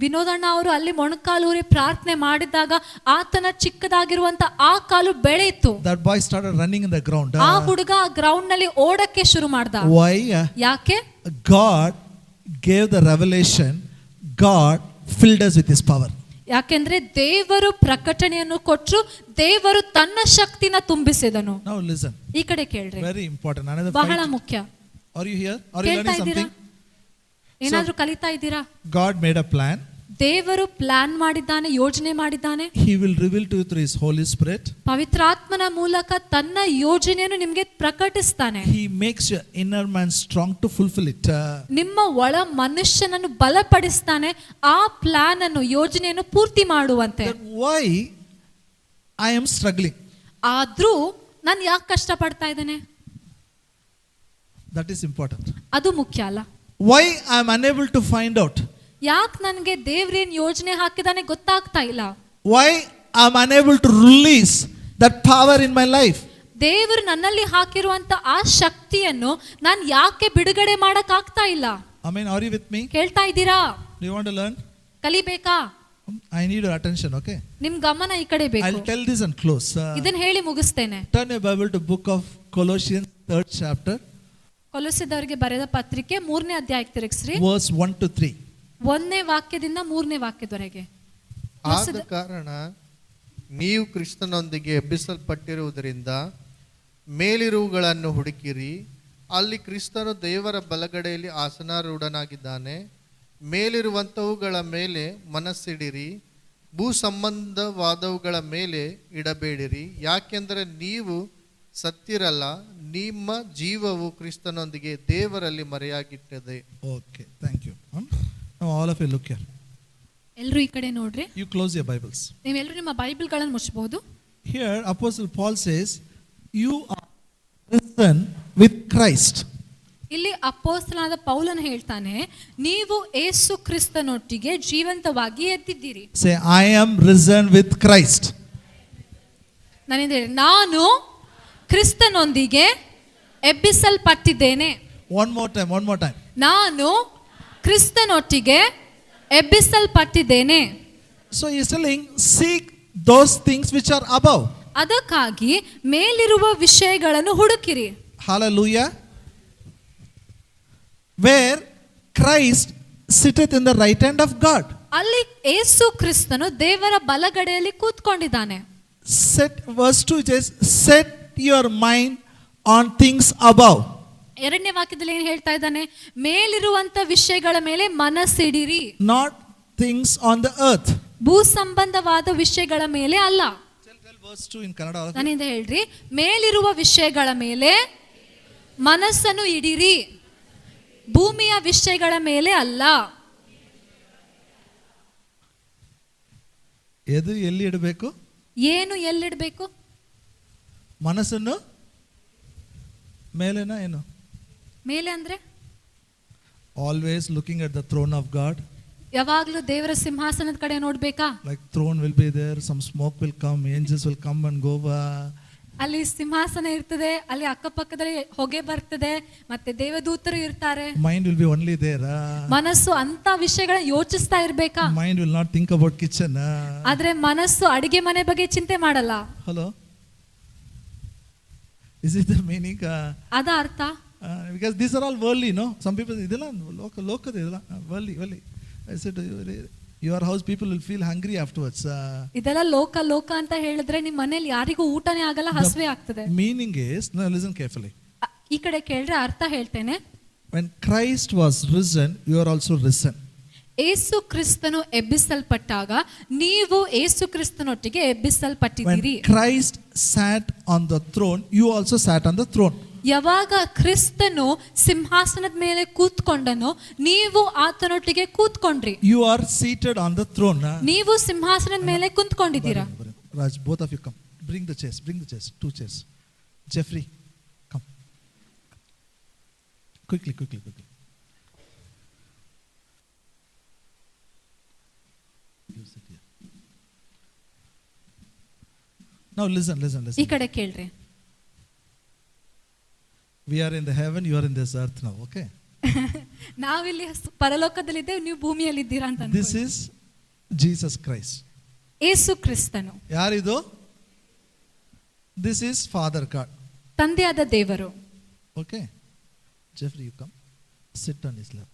ವಿನೋದಣ್ಣ ಅವರು ಅಲ್ಲಿ ಮೊಣಕಾಲೂರಿ ಪ್ರಾರ್ಥನೆ ಮಾಡಿದಾಗ ಆತನ ಚಿಕ್ಕದಾಗಿರುವಂತ ಆ ಕಾಲು ಬೆಳೆಯಿತು. That boy started running in the ground. ಆ ಹುಡುಗ ಗ್ರೌಂಡ್ ನಲ್ಲಿ ಓಡಕ್ಕೆ ಶುರು ಮಾಡ್ದ. Why? ಯಾಕೆ? God gave the revelation. God filled us with his power. ಯಾಕೆಂದ್ರೆ ದೇವರು ಪ್ರಕಟಣೆಯನ್ನು ಕೊಟ್ಟರು, ದೇವರು ತನ್ನ ಶಕ್ತಿನ ತುಂಬಿಸಿದನು. Now listen. ಈ ಕಡೆ ಕೇಳ್ರಿ, Very important. Another ಬಹಳ fight. ಮುಖ್ಯ. Are you here? Are you ಕೇಳ್ತಾ learning ಇದ್ದೀರಾ? something? ಏನಾದ್ರೂ ಕಲಿತಾ ಇದ್ದೀರಾ? God made a plan. ದೇವರು ಪ್ಲಾನ್ ಮಾಡಿದ್ದಾನೆ, ಯೋಜನೆ ಮಾಡಿದ್ದಾನೆ. He will reveal to you through his Holy Spirit. ಪವಿತ್ರಾತ್ಮನ ಮೂಲಕ ತನ್ನ ಯೋಜನೆಯನ್ನು ನಿಮಗೆ ಪ್ರಕಟಿಸ್ತಾನೆ. He makes your inner man strong to fulfill it. ನಿಮ್ಮ ಒಳ ಮನುಷ್ಯನನ್ನು ಬಲಪಡಿಸ್ತಾನೆ ಆ ಪ್ಲಾನ್ ಅನ್ನು, ಯೋಜನೆಯನ್ನು ಪೂರ್ತಿ ಮಾಡುವಂತೆ. Then why I am struggling? ಆದ್ರೂ ನಾನು ಯಾಕೆ ಕಷ್ಟಪಡ್ತಾ ಇದ್ದೇನೆ? That is important. ಅದು ಮುಖ್ಯ ಅಲ್ಲ. Why I am unable to find out? ಯಾಕೆ ನನಗೆ ದೇವ್ರೇನ್ ಯೋಜನೆ ಹಾಕಿದಾನೆ ಗೊತ್ತಾಗ್ತಾ ಇಲ್ಲ? Why I am unable to release that power in my life? ದೇವರು ನನ್ನಲ್ಲಿ ಹಾಕಿರುವಂತ ಆ ಶಕ್ತಿಯನ್ನು ನಾನು ಯಾಕೆ ಬಿಡುಗಡೆ ಮಾಡಕ್ ಆಗ್ತಾ ಇಲ್ಲ? Amen. Are you with me? ಕೇಳ್ತಾ ಇದ್ದೀರಾ? Do you want to learn? ಕಲಿಬೇಕಾ? I need your attention, okay? ನಿಮ್ ಗಮನ ಈ ಕಡೆ ಬೇಕು. I'll tell this and close. ಇದನ್ನ ಹೇಳಿ ಮುಗಿಸ್ತೇನೆ. Turn your Bible to book of Colossians 3rd chapter. ಕೊಲೊಸ್ಸೆದವರಿಗೆ ಬರೆದ ಪತ್ರಿಕೆ 3ನೇ ಅಧ್ಯಾಯಕ್ಕೆ ತಿರುಗಿಸ್ರಿ. Verse 1 to 3. 1ನೇ ವಾಕ್ಯದಿಂದ 3ನೇ ವಾಕ್ಯದವರೆಗೆ. ಆದ ಕಾರಣ ನೀವು ಕ್ರಿಸ್ತನೊಂದಿಗೆ ಎಬ್ಬಿಸಲ್ಪಟ್ಟಿರುವುದರಿಂದ ಮೇಲಿರುವುಗಳನ್ನು ಹುಡುಕಿರಿ. ಅಲ್ಲಿ ಕ್ರಿಸ್ತನು ದೇವರ ಬಲಗಡೆಯಲ್ಲಿ ಆಸನಾರೂಢನಾಗಿದ್ದಾನೆ. ಮೇಲಿರುವಂಥವುಗಳ ಮೇಲೆ ಮನಸ್ಸಿಡಿರಿ, ಭೂ ಸಂಬಂಧವಾದವುಗಳ ಮೇಲೆ ಇಡಬೇಡಿರಿ. ಯಾಕೆಂದರೆ ನೀವು ಸತ್ತಿರಲ್ಲ, ನಿಮ್ಮ ಜೀವವು ಕ್ರಿಸ್ತನೊಂದಿಗೆ ದೇವರಲ್ಲಿ ಮರೆಯಾಗಿಟ್ಟಿದೆ. Okay, thank you. Now all of you look here. ಎಲ್ಲರೂ ಈ ಕಡೆ ನೋಡ್ರಿ. You close your Bibles. ನೀವೆಲ್ಲರೂ ನಿಮ್ಮ ಬೈಬಲ್ಗಳನ್ನು ಮುಚ್ಚಬಹುದು. Here Apostle Paul says, you are risen with Christ. ಇಲ್ಲಿ ಅಪೊಸ್ತಲನಾದ ಪೌಲನು ಹೇಳ್ತಾನೆ, ನೀವು ಯೇಸು ಕ್ರಿಸ್ತನೊಟ್ಟಿಗೆ ಜೀವಂತವಾಗಿ ಎದ್ದಿದ್ದೀರಿ. Say, I am risen with Christ. ನಾನು ಕ್ರಿಸ್ತನೊಂದಿಗೆ ಎಬ್ಬಿಸಲ್ಪಟ್ಟಿದ್ದೇನೆ. One more time. ನಾನು ಕ್ರಿಸ್ತನೊಟ್ಟಿಗೆ ಎಬ್ಬಿಸಲ್ಪಟ್ಟಿದ್ದೇನೆ. So he is telling, seek those things which are above. ಅದಕ್ಕಾಗಿ ಮೇಲಿರುವ ವಿಷಯಗಳನ್ನು ಹುಡುಕಿರಿ. Hallelujah. Where Christ sitteth in the right hand of God. ಅಲ್ಲಿ ಯೇಸು ಕ್ರಿಸ್ತನು ದೇವರ ಬಲಗಡೆಯಲ್ಲಿ ಕೂತ್ಕೊಂಡಿದ್ದಾನೆ. Set, verse 2 it says, set your mind on things above. 2ನೇ ವಾಕ್ಯದಲ್ಲಿ ಏನು ಹೇಳ್ತಾ ಇದ್ದಾನೆ? ಮೇಲಿರುವಂತ ವಿಷಯಗಳ ಮೇಲೆ ಮನಸ್ಸಿಡಿರಿ. Not things on the earth. ಭೂ ಸಂಬಂಧವಾದ ವಿಷಯಗಳ ಮೇಲೆ ಅಲ್ಲ. Tell verse 2 in Kannada. ನನ್ನಿಂದ ಹೇಳ್ರಿ, ಮೇಲಿರುವ ವಿಷಯಗಳ ಮೇಲೆ ಮನಸ್ಸನ್ನು ಇಡಿರಿ, ಭೂಮಿಯ ವಿಷಯಗಳ ಮೇಲೆ ಅಲ್ಲ. ಎದು ಎಲ್ಲಿ ಇಡಬೇಕು? ಏನು ಎಲ್ಲಿಡಬೇಕು? ಮನಸ್ಸನ್ನು ಮೇಲೆನಾ ಏನು? ಮೇಲೆ ಅಂದ್ರೆ Always looking at the throne of God. ಯಾವಾಗ್ಲೂ ದೇವರ ಸಿಂಹಾಸನದ ಕಡೆ ನೋಡ್ಬೇಕಾ? Like throne will be there, some smoke will come, angels will come and go. ಅಲ್ಲಿ ಸಿಂಹಾಸನ ಇರ್ತದೆ, ಅಲ್ಲಿ ಅಕ್ಕಪಕ್ಕದಲ್ಲಿ ಹೊಗೆ ಬರ್ತದೆ, ಮತ್ತೆ ದೇವದೂತರು ಇರ್ತಾರೆ. Mind will be only there. ಮನಸ್ಸು ಅಂತ ವಿಷಯಗಳನ್ನ ಯೋಚಿಸ್ತಾ ಇರ್ಬೇಕಾ? Mind will not think about kitchen. ಆದ್ರೆ ಮನಸ್ಸು ಅಡಿಗೆ ಮನೆ ಬಗ್ಗೆ ಚಿಂತೆ ಮಾಡಲ್ಲ. Hello? Is it the meaning? ಅದ ಅರ್ಥ? Because these are all worldly, no? Some people, ಇದೆಲ್ಲ ಲೋಕದ ಇದೆಲ್ಲ worldly. I said, your house people will feel hungry afterwards. ಇದೆಲ್ಲ ಲೋಕ ಅಂತ ಹೇಳಿದ್ರೆ ನಿಮ್ಮ ಮನೇಲಿ ಯಾರಿಗೂ ಊಟನೇ ಆಗಲ್ಲ, ಹಸಿವೆ ಆಗ್ತದೆ. Meaning is, no, listen carefully. ಈ ಕಡೆ ಕೇಳ್ರೆ ಅರ್ಥ ಹೇಳ್ತೇನೆ. When Christ was risen, you are also risen. ಯೇಸು ಕ್ರಿಸ್ತನು ಎಬ್ಬಿಸಲ್ಪಟ್ಟಾಗ ನೀವು ಯೇಸು ಕ್ರಿಸ್ತನೊಟ್ಟಿಗೆ ಎಬ್ಬಿಸಲ್ಪಟ್ಟಿದ್ದೀರಿ. When Christ sat on the throne, you also sat on the throne. ಯಾವಾಗ ಕ್ರಿಸ್ತನು ಸಿಂಹಾಸನದ ಮೇಲೆ ಕೂತ್ಕೊಂಡನು, ನೀವು ಆತನೊಟ್ಟಿಗೆ ಕೂತ್ಕೊಂಡ್ರಿ. You are seated on the throne. ನೀವು ಸಿಂಹಾಸನದ ಮೇಲೆ ಕುಂತ್ಕೊಂಡಿದ್ದೀರಾ. Raj, both of you come. Bring the chairs. 2 chairs. Jeffrey, come. Quickly. You sit here. Now listen. ಈ ಕಡೆ ಕೇಳ್ರಿ. We are in the heaven, you are in this earth now, okay? ನಾವಿಲ್ಲಿ ಪರಲೋಕದಲ್ಲಿದ್ದೇವೆ, ನೀವು ಭೂಮಿಯಲ್ಲಿದ್ದೀರಾ ಅಂತ This is Jesus Christ. ಯೇಸು ಕ್ರಿಸ್ತನು. ಯಾರಿದು? This is Father God. ತಂದೆಯಾದ ದೇವರು. Okay. Jeffrey, you come. Sit on his lap.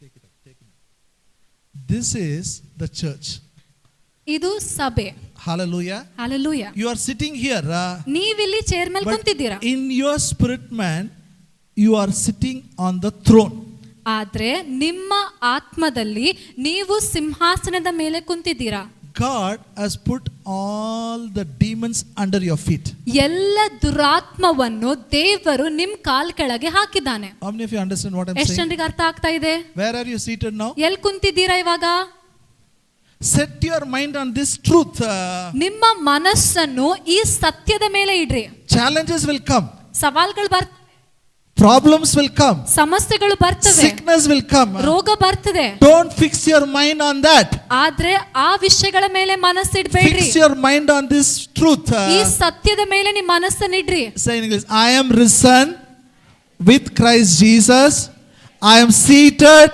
Take it up. This is the church. ಇದು ಸಭೆ. Hallelujah. Hallelujah. You are sitting here. ನೀವಿಲ್ಲಿ ಚೇರ್ ಮೇಲೆ ಕುಂತಿದ್ದೀರಾ. In your spirit man, you are sitting on the throne. ಆದ್ರೆ ನಿಮ್ಮ ಆತ್ಮದಲ್ಲಿ ನೀವು ಸಿಂಹಾಸನದ ಮೇಲೆ ಕುಂತಿದ್ದೀರಾ. God has put all the demons under your feet. ಎಲ್ಲ ದುರಾತ್ಮವನ್ನು ದೇವರು ನಿಮ್ ಕಾಲ್ ಕೆಳಗೆ ಹಾಕಿದ್ದಾನೆ. How many of you understand what I'm saying? ಎಷ್ಟು ಜನರಿಗೆ ಅರ್ಥ ಆಗ್ತಾ ಇದೆ? Where are you seated now? ಎಲ್ಲಿ ಕುಂತಿದ್ದೀರಾ ಇವಾಗ? Set your mind on this truth. ನಿಮ್ಮ ಮನಸ್ಸನ್ನು ಈ ಸತ್ಯದ ಮೇಲೆ ಇಡ್ರಿ. Challenges will come. ಸವಾಲ್ಗಳು ಬರ್ತವೆ. Problems will come. ಸಮಸ್ಯೆಗಳು ಬರ್ತವೆ. Sickness will come. ರೋಗ ಬರ್ತದೆ. Don't fix your mind on that. ಆದ್ರೆ ಆ ವಿಷಯಗಳ ಮೇಲೆ ಮನಸ್ಸಿಡ್ಬೇಡ್ರಿ. Fix your mind on this truth. ಈ ಸತ್ಯದ ಮೇಲೆ ನಿಮ್ಮ ಮನಸ್ಸನ್ನಿಡ್ರಿ. Say in English, I am risen with Christ Jesus. I am seated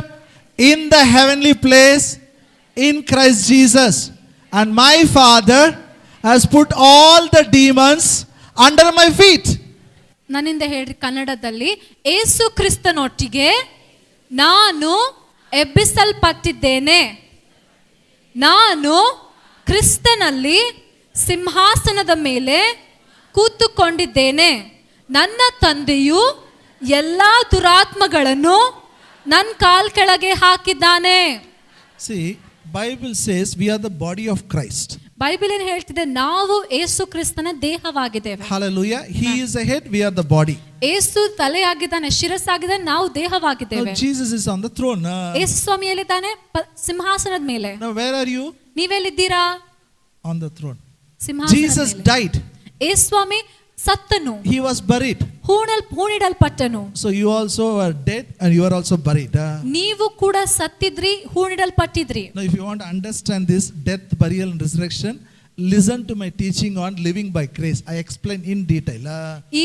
in the heavenly place in Christ Jesus. And my Father has put all the demons under my feet. ನನ್ನಿಂದ ಹೇಳ್ರಿ ಕನ್ನಡದಲ್ಲಿ, ಏಸು ಕ್ರಿಸ್ತನೊಟ್ಟಿಗೆ ನಾನು ಎಬ್ಬಿಸಲ್ಪಟ್ಟಿದ್ದೇನೆ. ನಾನು ಕ್ರಿಸ್ತನಲ್ಲಿ ಸಿಂಹಾಸನದ ಮೇಲೆ ಕೂತುಕೊಂಡಿದ್ದೇನೆ. ನನ್ನ ತಂದೆಯು ಎಲ್ಲಾ ದುರಾತ್ಮಗಳನ್ನು ನನ್ನ ಕಾಲ್ ಕೆಳಗೆ ಹಾಕಿದ್ದಾನೆ. See, Bible says we are the body of Christ. Bible ಏನು ಹೇಳ್ತಿದೆ? ನಾವು ಏಸು ಕ್ರಿಸ್ತನ ದೇಹವಾಗಿದ್ದೇವೆ. Hallelujah. He is the head, we are the body. ಏಸು ತಲೆಯಾಗಿದ್ದಾನೆ, ಶಿರಸ್ಸಾಗಿದ್ದಾನೆ, ನಾವು ದೇಹವಾಗಿದ್ದೇವೆ. Now Jesus is on the throne. ಏಸು ಸ್ವಾಮಿ ಎಲ್ಲಿದ್ದಾನೆ? ಸಿಂಹಾಸನದ ಮೇಲೆ. Now where are you? ನೀವೆಲ್ಲಿದ್ದೀರಾ? On the throne. ಸಿಂಹಾಸನದ Jesus ಮೇಲೆ. died. ಏಸು ಸ್ವಾಮಿ ಸತ್ತನು, He was buried. ಹೂಣಿಡಲ್ಪಟ್ಟನು. So you also are dead and you are also buried. ನೀವು ಕೂಡ ಸತ್ತಿದ್ರಿ, ಹೂಣಿಡಲ್ಪಟ್ಟಿದ್ರಿ. Now if you want to understand this death, burial and resurrection, listen to my teaching on living by grace. I explain in detail. ಈ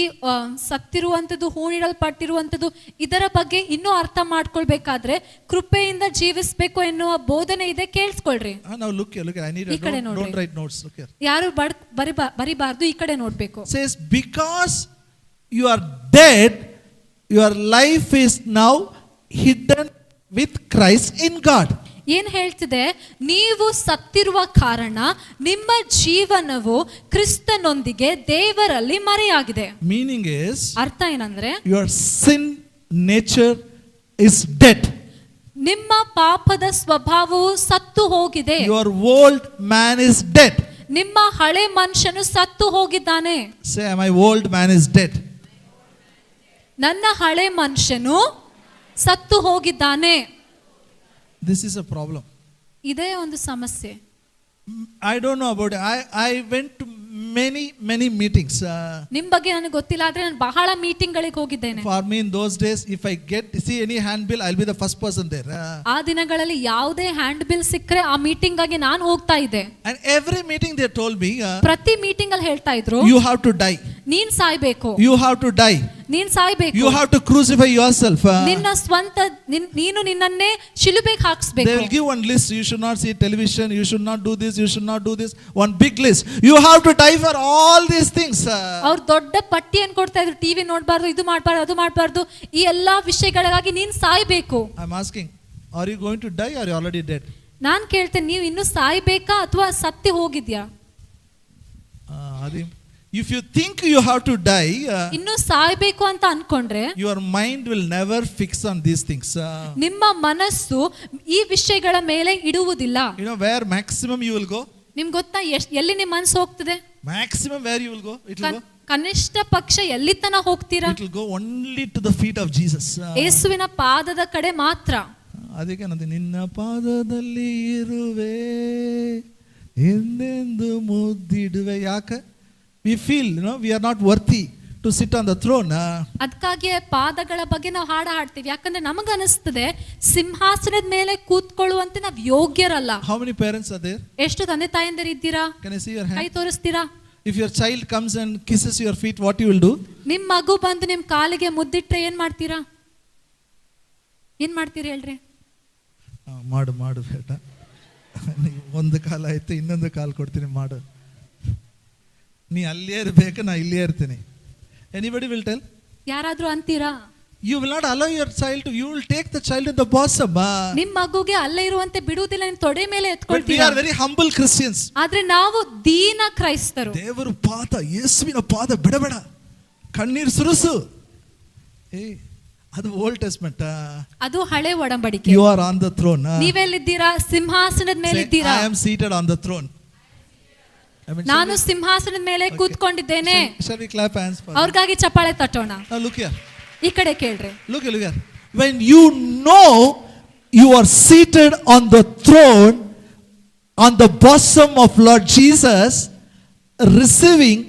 ಸತ್ತಿರುವಂಥದ್ದು, ಹೂಣಿಡಲ್ಪಟ್ಟಿರುವಂಥದ್ದು, ಇದರ ಬಗ್ಗೆ ಇನ್ನೂ ಅರ್ಥ ಮಾಡ್ಕೊಳ್ಬೇಕಾದ್ರೆ ಕೃಪೆಯಿಂದ ಜೀವಿಸಬೇಕು ಎನ್ನುವ ಬೋಧನೆ ಇದೆ, ಕೇಳಿಸ್ಕೊಳ್ರಿ. Now look here. I need ಈ ಕಡೆ ನೋಡ್ರಿ. don't write notes. Look here. ಯಾರು ಬರಿಬಾರ್ದು, ಈ ಕಡೆ ನೋಡ್ಬೇಕು. Says because you are dead, your life is now hidden with Christ in God. ಏನ್ ಹೇಳ್ತಿದೆ? ನೀವು ಸತ್ತಿರುವ ಕಾರಣ ನಿಮ್ಮ ಜೀವನವು ಕ್ರಿಸ್ತನೊಂದಿಗೆ ದೇವರಲ್ಲಿ ಮರೆಯಾಗಿದೆ. Meaning is, ಅರ್ಥ ಏನಂದ್ರೆ, your sin nature is dead. ನಿಮ್ಮ ಪಾಪದ ಸ್ವಭಾವವು ಸತ್ತು ಹೋಗಿದೆ. Your old man is dead. ನಿಮ್ಮ ಹಳೆ ಮನುಷ್ಯನು ಸತ್ತು ಹೋಗಿದ್ದಾನೆ. Say, my old man is dead. ನನ್ನ ಹಳೆ ಮನುಷ್ಯನು ಸತ್ತು ಹೋಗಿದ್ದಾನೆ. This is a problem. ಇದೇ ಒಂದು ಸಮಸ್ಯೆ. I don't know about it. I went to many meetings. ನಿಮ್ ಬಗ್ಗೆ ನನಗೆ ಗೊತ್ತಿಲ್ಲ, ಆದ್ರೆ ನಾನು ಬಹಳ ಮೀಟಿಂಗ್ ಗಳಿಗೆ ಹೋಗಿದ್ದೇನೆ. For me in those days, if I see any handbill, I'll be the first person there. ಆ ದಿನಗಳಲ್ಲಿ ಯಾವುದೇ ಹ್ಯಾಂಡ್ ಬಿಲ್ ಸಿಕ್ಕರೆ ಆ ಮೀಟಿಂಗ್ ಆಗಿ ನಾನು ಹೋಗ್ತಾ ಇದ್ದೆ. And every meeting they told me, ಪ್ರತಿ ಮೀಟಿಂಗ್ ಅಲ್ಲಿ ಹೇಳ್ತಾ ಇದ್ರು, you have to die. ನೀನ್ ಸಾಯ್ಬೇಕು. You have to die. ನೀನ್ ಸಾಯ್ಬೇಕು. You have to crucify yourself. ನಿನ್ನ ಸ್ವಂತ ನೀನು ನಿನ್ನನ್ನೇ ಶಿಲುಬೆಗೆ They ಹಾಕಿಸಬೇಕು. will give one list. You should not see television. You should not do this. You should not do this. One big list. You have to die for all these things. ಅವ್ರು ದೊಡ್ಡ ಪಟ್ಟಿಯನ್ನು ಕೊಡ್ತಾ ಇದ್ರು. TV ನೋಡಬಾರ್ದು, ಇದು ಮಾಡಬಾರ್ದು, ಅದು ಮಾಡಬಾರ್ದು, ಈ ಎಲ್ಲಾ ವಿಷಯಗಳಿಗಾಗಿ ನೀನ್ ಸಾಯ್ಬೇಕು. I'm asking, are you going to die or are you already dead? ನಾನ್ ಕೇಳ್ತೇನೆ, ನೀವು ಇನ್ನು ಸಾಯ್ಬೇಕಾ ಅಥವಾ ಸತ್ತಿ ಹೋಗಿದ್ಯಾ? If you think you have to die, ಇನ್ನು ಸಾಯ್ಬೇಕು ಅಂತ ಅನ್ಕೊಂಡ್ರೆ your mind will never fix on these things. ನಿಮ್ಮ ಮನಸ್ಸು ಈ ವಿಷಯಗಳ ಮೇಲೆ ಇಡುವುದಿಲ್ಲ. You know where maximum you will go? ನಿಮ್ಗೆ ಗೊತ್ತಾ ಎಲ್ಲಿ ನಿಮ್ಮ ಮನಸ್ಸು ಹೋಗ್ತದೆ? Maximum where you will go? It will go. ಕನಿಷ್ಠ ಪಕ್ಷ ಎಲ್ಲಿ ತನ ಹೋಗ್ತೀರಾ? It will go only to the feet of Jesus. ಯೇಸುವಿನ ಪಾದದ ಕಡೆ ಮಾತ್ರ. ಅದಕ್ಕೆ ನಾನು ನಿನ್ನ ಪಾದದಲ್ಲಿ ಇರುವೆ ಎಂದೆಂದು ಮುದ್ದಿಡುವೆ. ಯಾಕೆ? We feel we are not worthy to sit on the throne. ಅದಕ್ಕಾಗಿಯೇ ಪಾದಗಳ ಬಗ್ಗೆ ನಾವು ಹಾಡ್ತೀವಿ. ಯಾಕಂದ್ರೆ ನಮಗನಿಸ್ತದೆ ಸಿಂಹಾಸನದ ಮೇಲೆ ಕೂತ್ಕೊಳ್ಳುವಂತೆ ನಾವು ಯೋಗ್ಯರಲ್ಲ. How many parents are there? ಎಷ್ಟು ತಂದೆ ತಾಯಂದಿರು ಇದ್ದೀರಾ? Can I see your hand? ಕೈ ತೋರಿಸ್ತೀರಾ? If your child comes and kisses your feet, what you will do? ನಿಮ್ ಮಗು ಬಂದು ನಿಮ್ ಕಾಲಿಗೆ ಮುದ್ದಿಟ್ರೆ ಏನ್ ಮಾಡ್ತೀರಾ? ಏನ್ ಮಾಡ್ತೀರಿ ಹೇಳ್ರಿ? ಮಾಡು ಬೇಟ, ಒಂದು ಕಾಲ ಆಯ್ತು, ಇನ್ನೊಂದು ಕಾಲು ಕೊಡ್ತೀನಿ, ಮಾಡು. ನೀ ಅಲ್ಲೇ ಇರ್ಬೇಕು, ನಾ ಇಲ್ಲೇ ಇರ್ತೀನಿ. Anybody will tell? ಯಾರಾದ್ರೂ ಅಂತೀರಾ? You will not allow your child to, you will take the child in the bosom. ನಿಮ್ ಮಗುಗೆ ಅಲ್ಲೇ ಇರುವಂತೆ ಬಿಡುವುದಿಲ್ಲ, ನಿಮ್ ತೊಡೆ ಮೇಲೆ But we ಎತ್ಕೊಳ್ತೀರಾ. are very humble Christians. ಆದ್ರೆ ನಾವು ದೀನ ಕ್ರೈಸ್ತರು. ದೇವರ ಪಾದ, ಯೇಸುವಿನ ಪಾದ ಬಿಡಬೇಡ, ಕಣ್ಣೀರು ಸುರಿಸು. ಅದು ಓಲ್ಡ್ ಟೆಸ್ಟ್ಮೆಂಟ್. ಅದು ಹಳೆ ಒಡಂಬಡಿಕೆ. You are on the throne. ನೀವೆಲ್ಲಿದ್ದೀರಾ? ಸಿಂಹಾಸನದ ಮೇಲೆ Say, ಇದ್ದೀರಾ. I am seated on the throne. ನಾನು ಸಿಂಹಾಸನದ ಮೇಲೆ ಕೂತ್ಕೊಂಡಿದ್ದೇನೆ. Shall we clap hands for? ಅವ್ರಿಗಾಗಿ ಚಪ್ಪಾಳೆ ತಟ್ಟೋಣ. Now look here. ಈ ಕಡೆ ಕೇಳ್ರಿ. Look here. When you know you are seated on the throne, on the bosom of Lord Jesus, receiving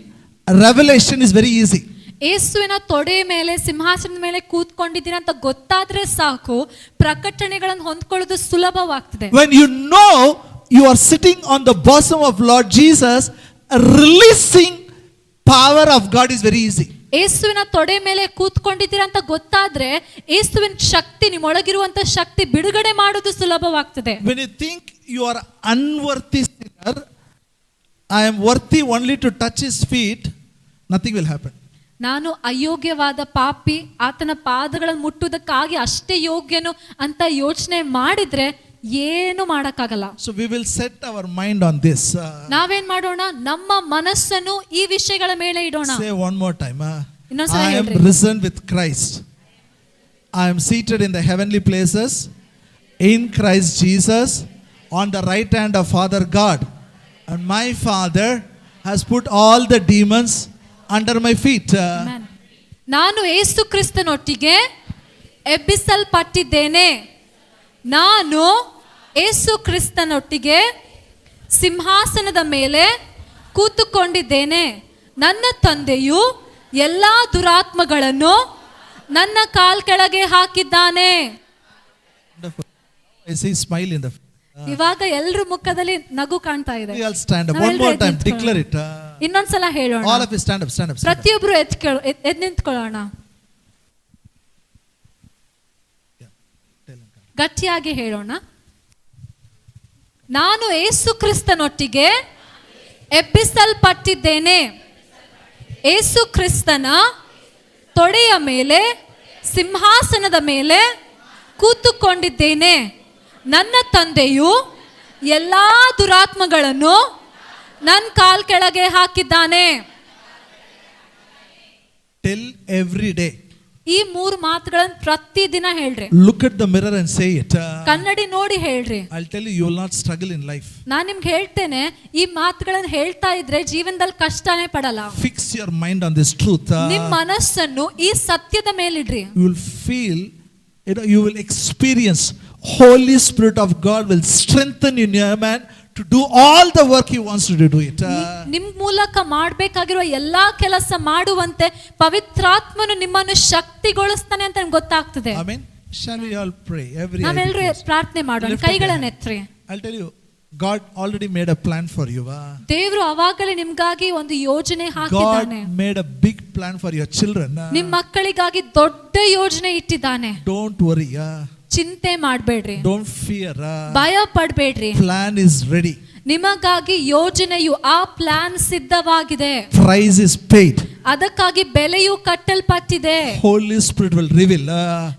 revelation is very easy. ಯೇಸುವಿನ ತೊಡೆ ಮೇಲೆ ಸಿಂಹಾಸನದ ಮೇಲೆ ಕೂತ್ಕೊಂಡಿದ್ದೀರಾ ಅಂತ ಗೊತ್ತಾದ್ರೆ ಸಾಕು, ಪ್ರಕಟಣೆಗಳನ್ನು ಹೊಂದ್ಕೊಳ್ಳೋದು ಸುಲಭವಾಗ್ತದೆ. When you know you are sitting on the bosom of Lord Jesus, releasing power of God is very easy. ಯೇಸುವಿನ ತೊಡೆ ಮೇಲೆ ಕೂತ್ಕೊಂಡಿದ್ದೀರಾ ಅಂತ ಗೊತ್ತಾದ್ರೆ ಯೇಸುವಿನ ಶಕ್ತಿ, ನಿಮ್ಮೊಳಗಿರುವಂತ ಶಕ್ತಿ ಬಿಡುಗಡೆ ಮಾಡೋದು ಸುಲಭವಾಗ್ತದೆ. When you think you are unworthy sinner, I am worthy only to touch his feet, nothing will happen. ನಾನು ಅಯೋಗ್ಯವಾದ ಪಾಪಿ, ಆತನ ಪಾದಗಳನ್ನು ಮುಟ್ಟುವುದಕ್ಕಾಗಿ ಅಷ್ಟೇ ಯೋಗ್ಯನು ಅಂತ ಯೋಚನೆ ಮಾಡಿದ್ರೆ ಏನು ಮಾಡಕ್ಕಾಗಲ್ಲ. So we will set our mind on this. ನಾವೇನ್ ಮಾಡೋಣ? ನಮ್ಮ ಮನಸ್ಸನ್ನು ಈ ವಿಷಯಗಳ ಮೇಲೆ ಇಡೋಣ. Say one more time. ಇನ್ನೊಂದ್ಸಲ I am ಹೇಳ್ರಿ. risen with Christ. I am seated in the heavenly places in Christ Jesus on the right hand of Father God. And my Father has put all the demons under my feet. Amen. ನಾನು ಯೇಸು ಕ್ರಿಸ್ತನೊಟ್ಟಿಗೆ ಎಬ್ಬಿಸಲ್ಪಟ್ಟಿದ್ದೇನೆ. ನಾನು ಯೇಸು ಕ್ರಿಸ್ತನೊಟ್ಟಿಗೆ ಸಿಂಹಾಸನದ ಮೇಲೆ ಕೂತುಕೊಂಡಿದ್ದೇನೆ. ನನ್ನ ತಂದೆಯು ಎಲ್ಲಾ ದುರಾತ್ಮಗಳನ್ನು ನನ್ನ ಕಾಲ್ ಕೆಳಗೆ ಹಾಕಿದ್ದಾನೆ. I see smile in the ಇವಾಗ ಎಲ್ರ ಮುಖದಲ್ಲಿ ನಗು ಕಾಣ್ತಾ ಇದೆ. We all stand up. One ನಾವೆಲ್ಲರೂ more ಎದ್ದು time. ನಿಂತ್ಕೊಳ್ಳೋಣ. Declare it. ಇನ್ನೊಂದ್ಸಲ ಹೇಳೋಣ. All of you stand up. Stand up. Stand up. ಪ್ರತಿಯೊಬ್ರು ಎದ್ದು ನಿಂತ್ಕೊಳ್ಳೋಣ. ಗಟ್ಟಿಯಾಗಿ ಹೇಳೋಣ. ನಾನು ಯೇಸು ಕ್ರಿಸ್ತನೊಟ್ಟಿಗೆ ಎಬ್ಬಿಸಲ್ಪಟ್ಟಿದ್ದೇನೆ. ಯೇಸು ಕ್ರಿಸ್ತನ ತೊಡೆಯ ಮೇಲೆ ಸಿಂಹಾಸನದ ಮೇಲೆ ಕೂತುಕೊಂಡಿದ್ದೇನೆ. ನನ್ನ ತಂದೆಯು ಎಲ್ಲಾ ದುರಾತ್ಮಗಳನ್ನು ನನ್ನ ಕಾಲ್ ಕೆಳಗೆ ಹಾಕಿದ್ದಾನೆ. Tell every day. ಈ 3 ಮಾತುಗಳನ್ನು ಪ್ರತಿದಿನ ಹೇಳ್ರಿ. Look at the mirror and say it. ಕನ್ನಡಿ ನೋಡಿ ಹೇಳ್ರಿ. I'll tell you, you will not struggle in life. ನಾನು ನಿಮ್ಗೆ ಹೇಳ್ತೇನೆ, ಈ ಮಾತುಗಳನ್ನು ಹೇಳ್ತಾ ಇದ್ರೆ ಜೀವನದಲ್ಲಿ ಕಷ್ಟನೇ ಪಡಲ್ಲ. Fix your mind on this truth. ನಿಮ್ಮ ಮನಸ್ಸನ್ನು ಈ ಸತ್ಯದ ಮೇಲಿಡ್ರಿ. You will feel, you will experience Holy Spirit of God will strengthen in your man to do all the work he wants to do it. ನಿಮ್ ಮೂಲಕ ಮಾಡಬೇಕಾಗಿರುವ ಎಲ್ಲಾ ಕೆಲಸ ಮಾಡುವಂತೆ ಪವಿತ್ರಾತ್ಮನು ನಿಮ್ಮನ್ನು ಶಕ್ತಿಗೊಳಿಸ್ತಾನೆ ಅಂತ ನಿಮ್ಗೆ ಗೊತ್ತಾಗ್ತದೆ. Amen. Shall we all pray? ನಾವೆಲ್ಲರೂ ಪ್ರಾರ್ಥನೆ ಮಾಡೋಣ. ಕೈಗಳನ್ನ ಎತ್ತರಿ. I'll tell you, God already made a plan for you. ದೇವರು ಅವಾಗಲೇ ನಿಮ್ಗಾಗಿ ಒಂದು ಯೋಜನೆ God ಹಾಕಿದ್ದಾನೆ. made a big plan for your children. ನಿಮ್ ಮಕ್ಕಳಿಗಾಗಿ ದೊಡ್ಡ ಯೋಜನೆ ಇಟ್ಟಿದ್ದಾನೆ. Don't worry. ಚಿಂತೆ ಮಾಡಬೇಡ್ರಿ. Don't fear. ಭಯ ಪಡಬೇಡ್ರಿ. Plan is ready. ನಿಮಗಾಗಿ ಯೋಜನೆಯು, ಆ ಪ್ಲಾನ್ ಸಿದ್ಧವಾಗಿದೆ. Price is paid. ಅದಕ್ಕಾಗಿ ಬೆಲೆಯು ಕಟ್ಟಲ್ಪಟ್ಟಿದೆ. Holy Spirit will reveal.